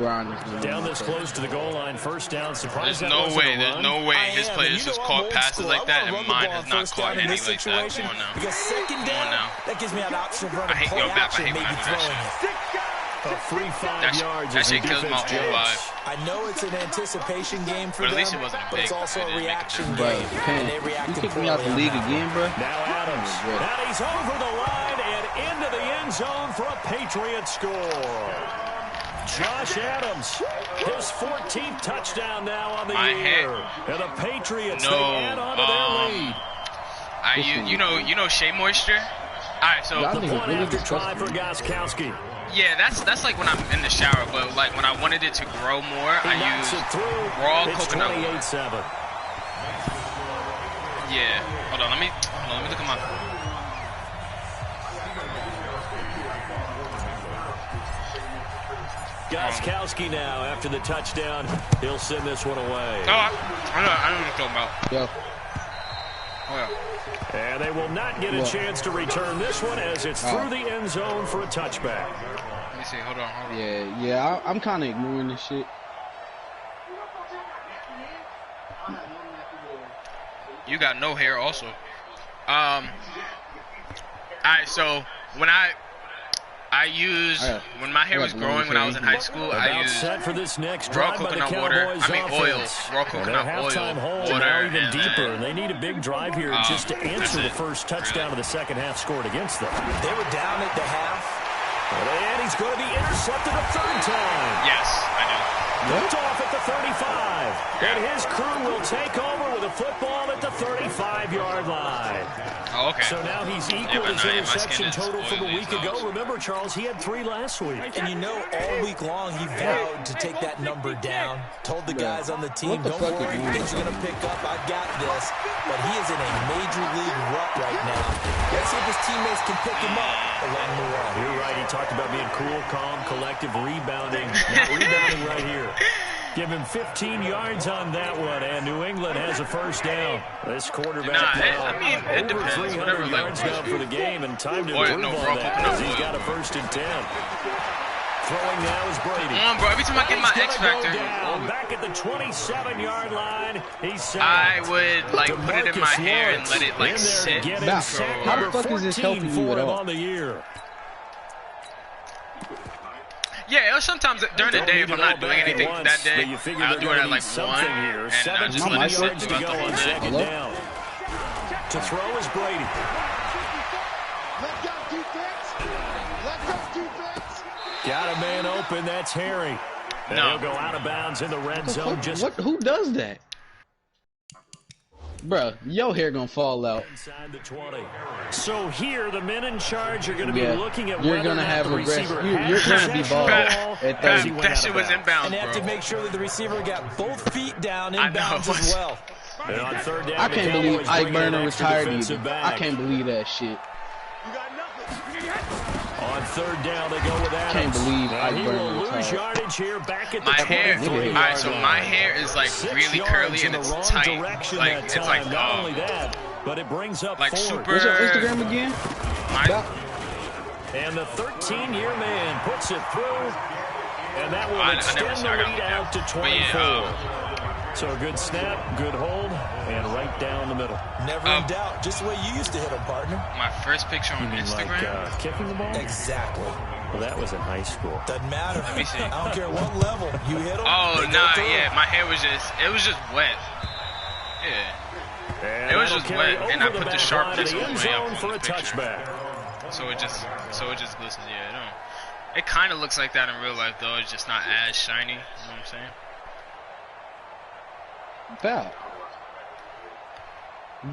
Down this close to the goal line, first down. Surprise! There's no way his players just caught passes like that, and mine has not caught any like that. Come on now. Because second down, that gives me an option of running play action, maybe throwing it. A free 5 yards. That shit kills my whole vibe. I know it's an anticipation game for but at least them, it wasn't a but big, it's also a reaction bro, game. And they reacted you kicked me out the league again, bro? Now Adams. And he's over the line and into the end zone for a Patriot score. Josh Adams, his 14th touchdown now on the year. And the Patriots, they add on to their lead. You know Shea Moisture? Alright, so the point after try for Gostkowski. Yeah, that's like when I'm in the shower, but like when I wanted it to grow more, I use raw coconut water. Yeah. Hold on, let me look at my. Gostkowski now after the touchdown, he'll send this one away. Oh, I know what you're talking about. Yeah. Oh yeah. And they will not get a chance to return this one as it's through the end zone for a touchback. Let me see. Hold on. Yeah. I'm kind of ignoring this shit. You got no hair also. Alright, so when my hair was growing when I was in high school, I used raw coconut water. Raw coconut oil, water, even deeper. And they need a big drive here just to answer the first touchdown of the second half scored against them. They were down at the half. And he's going to be intercepted a third time. Yes, I do. Lift off at the 35. And his crew will take over with a football at the 35-yard line. Oh, okay. So now he's equaled his interception total from a week ago. Remember, Charles, he had 3 last week. And you know, all week long he vowed to take that number down. Told the guys on the team, don't worry, things are going to pick up. I've got this. But he is in a major league rut right now. Let's see if his teammates can pick him up along the way. You're right. He talked about being cool, calm, collective, rebounding. Not rebounding right here. Give him 15 yards on that one, and New England has a first down. This quarterback it over depends. 300 yards now for the game, and time to improve on that as he's got a first and 10. Throwing now is Brady. Come on, bro. Every time I get my X Factor. Back at the 27-yard line, he's set. I would, like, put it in my hair and let it, like, sit. How the fuck is this helping you at all? On the year. Yeah, sometimes during the day, if I'm not doing anything that day, I'll do it at like 1, and I'll just let it sit throughout the whole day. To throw is Brady. Let go defense. Let go defense. Got a man open. That's Harry. And he'll go out of bounds in the red zone. Who does that? Bruh, your hair gonna fall out. Inside the 20. So here, the men in charge are going to be looking at you're gonna have a receiver. You're gonna be bald at 30. That shit was inbound, and they have to make sure that the receiver got both feet down in bounds as well. And on third down, I can't believe Ike Burner retired either. I can't believe that shit. On On third down, they go with Adams. Can't believe I He will burned lose yardage here back at the My hair, 23 alright, so my hair is like really curly and it's tight. Like it's like not only that, but it brings up like fourth. super. What's your Instagram again? And the 13-year man puts it through, and that will extend the lead out to 24. So a good snap, good hold, and right down the middle. Never in doubt, just the way you used to hit them, partner. My first picture on Instagram. Like kicking the ball? Exactly. Well, that was in high school. Doesn't matter. Let me see. I don't care what level you hit them. Oh nah, yeah, my hair was just wet. Yeah, And it was just wet, and I put the sharpness the way end up zone on for the a picture. touchback. So it just glistens. Yeah, it kind of looks like that in real life though. It's just not as shiny. You know what I'm saying? Foul.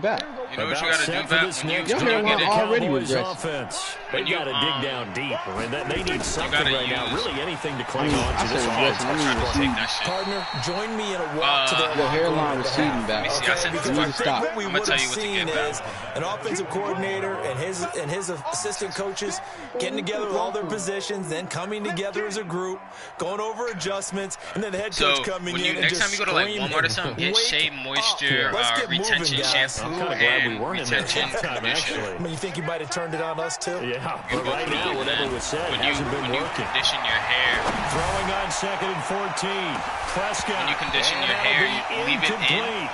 Back. You know what you gotta do, Bat? When you Your get hairline it, already Cowboys regressed. offense. When They you, got to dig down deep. I mean, they need something right now. Really anything to cling on to this offense. I'm trying to take that shit. Partner, join me in a walk to their Your hairline receding Let me back. see. I sent because this You to need to stop. what we I'm would gonna tell have you what to seen get is an offensive coordinator and his assistant coaches getting together with all their positions, then coming together as a group, going over adjustments, and then the head coach So coming when in next and time just you go to like screaming, Walmart or something, get "Wake Shea Moisture up. Let's get moving, retention guys." shampoo I'm kind of glad we and weren't in there retention at that time, conditioner. actually. I mean, you think you might have turned it on us too? Yeah, but right now, whatever was said When you hasn't been working. condition your hair, Throwing on 2nd and 14. Prescott. when you condition your And hair, that'll you be leave it in incomplete.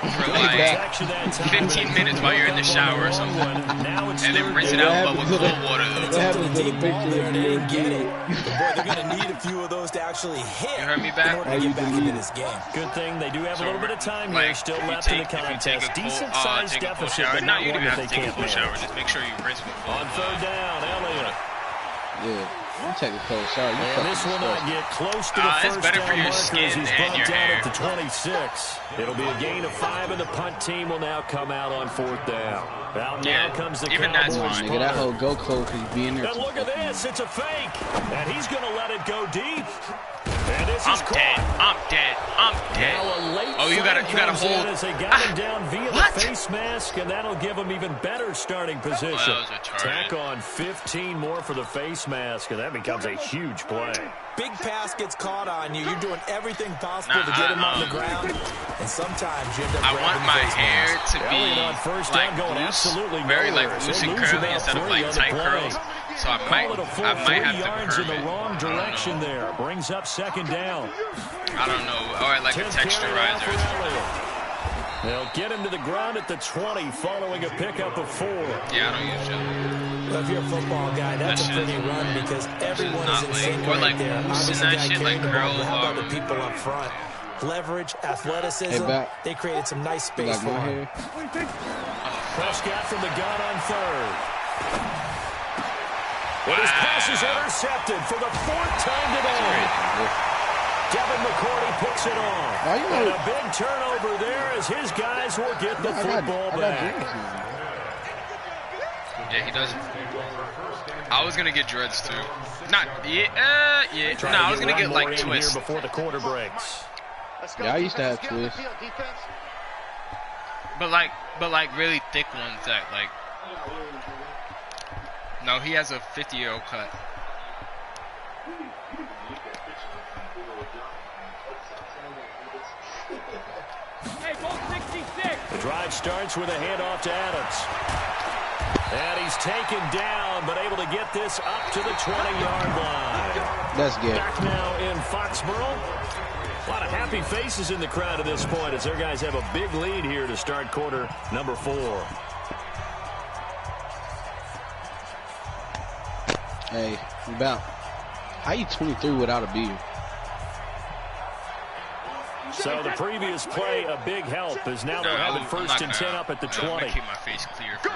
for Good like protection that time, 15 minutes while you're in the shower or something, Now it's and then third rinse it down. out but with cold water What though. happens to the Deep ball picture there, of they you didn't get it. again? But boy, they're going to need a few of those to actually hit You heard me in back? order to get back into this game. Good thing they do have a little bit of time Like, here still if you left in the take- if you take contest. a cold- Decent-sized take a cold deficit, shower. but No, not you one don't that have they to take a can't cold shower. manage. Just make sure you rinse with cold On third down, Elliott. Yeah. You take a cold shower. You And this will not get close to the it's first better down for your marker skin as he's and brought your down hair. at the 26. It'll be a gain of 5, and the punt team will now come out on 4th down. Out Yeah, now comes the even that's Cowboys fine. Nigga, that whole punter. go cold because he be in there. And look at this, it's a fake. And he's going to let it go deep. And this I'm is caught. dead. I'm dead. I'm dead. Now a late Oh, you gotta comes in hold. as they got him down via What? the face mask, and that'll give him even better starting position. Well, that was retarded. Tack on 15 more for the face mask, and that becomes a huge play. Big pass gets caught on you. You're doing everything possible to get him on the ground, and sometimes you end up I want grabbing my the face hair mask. to Elliott on be first like down going loose, absolutely very like nowhere. loose So and lose curly about instead of 3 like on the tight play. curls. So I Call it a full might 3 have to yards in perm the it. wrong I don't direction know. there. Brings up 2nd down. I don't know, or like a 10th carry now texturizer. for Elliott. They'll get him to the ground at the 20 following a pickup of 4. Yeah, I don't use gel. Well, if you're a football guy, that's a That shit pretty is- run because everyone is not in like- sync or right like there. loosen Obviously, that guy shit, carrying like the ball, curl, but how about the people up front? Leverage, athleticism. Hey, they created some nice space Like for my him. hair. Prescott from the gun on 3rd. But his pass is intercepted for the 4th time today. Devin McCourty picks it off. Why you And know- a big turnover there as his guys will get the football back. Yeah, he does. I was gonna get dreads too. Not yeah, yeah. Trying No, to I was gonna get one more like in twists. here before the quarter breaks. Yeah, I used to have twists. But like really thick ones that like. No, he has a 50-year-old cut. Hey, ball 66. The drive starts with a handoff to Adams. And he's taken down, but able to get this up to the 20-yard line. That's good. Back now in Foxborough. A lot of happy faces in the crowd at this point as their guys have a big lead here to start quarter number 4. Hey, about how you 23 without a beard? So the previous play, a big help, as now they'll have it first and 10 up at the 20. I'm gonna keep my face clear for.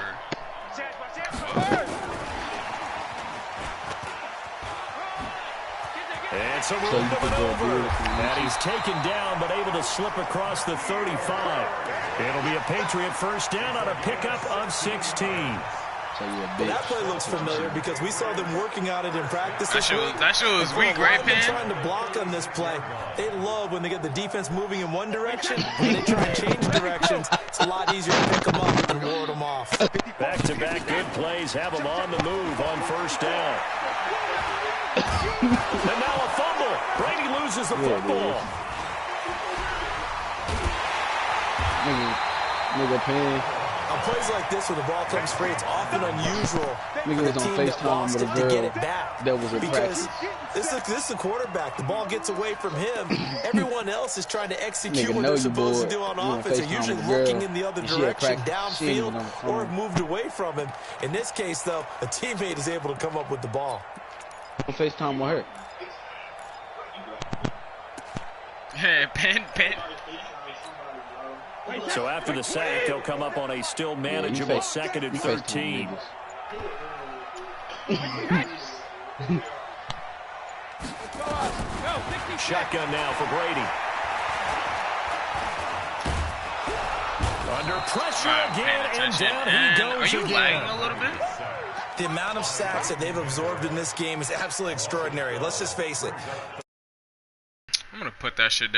And so So we're you could go over. beautiful. And he's taken down, but able to slip across the 35. It'll be a Patriot first down on a pickup of 16. So you a Well, bitch. that play looks familiar because we saw them working on it in practice That this shit week. was And weak, for a lot right, of them Pan? trying to block on this play. They love when they get the defense moving in one direction. When they try and change directions, it's a lot easier to pick them up and ward them off. Back-to-back good plays have them on the move on first down. loses the football. Nigga paying. On plays like this where the ball comes free, it's often unusual for the Was on team that FaceTime lost with it a to girl get it back. that was in because practice. this is the quarterback. The ball gets away from him. Everyone else is trying to execute Nigga what know they're you supposed to bored. do on You on offense. They're FaceTime usually with a girl, looking in the other and she had direction, cracked shit downfield, on the phone. or have moved away from him. In this case, though, a teammate is able to come up with the ball. On FaceTime with her. Hey, pen. So after the sack, they'll come up on a still manageable 2nd and 13. Shotgun now for Brady. Under pressure again, and down he goes again. Are you lagging a little bit? The amount of sacks that they've absorbed in this game is absolutely extraordinary. Let's just face it. I'm going to put that shit down.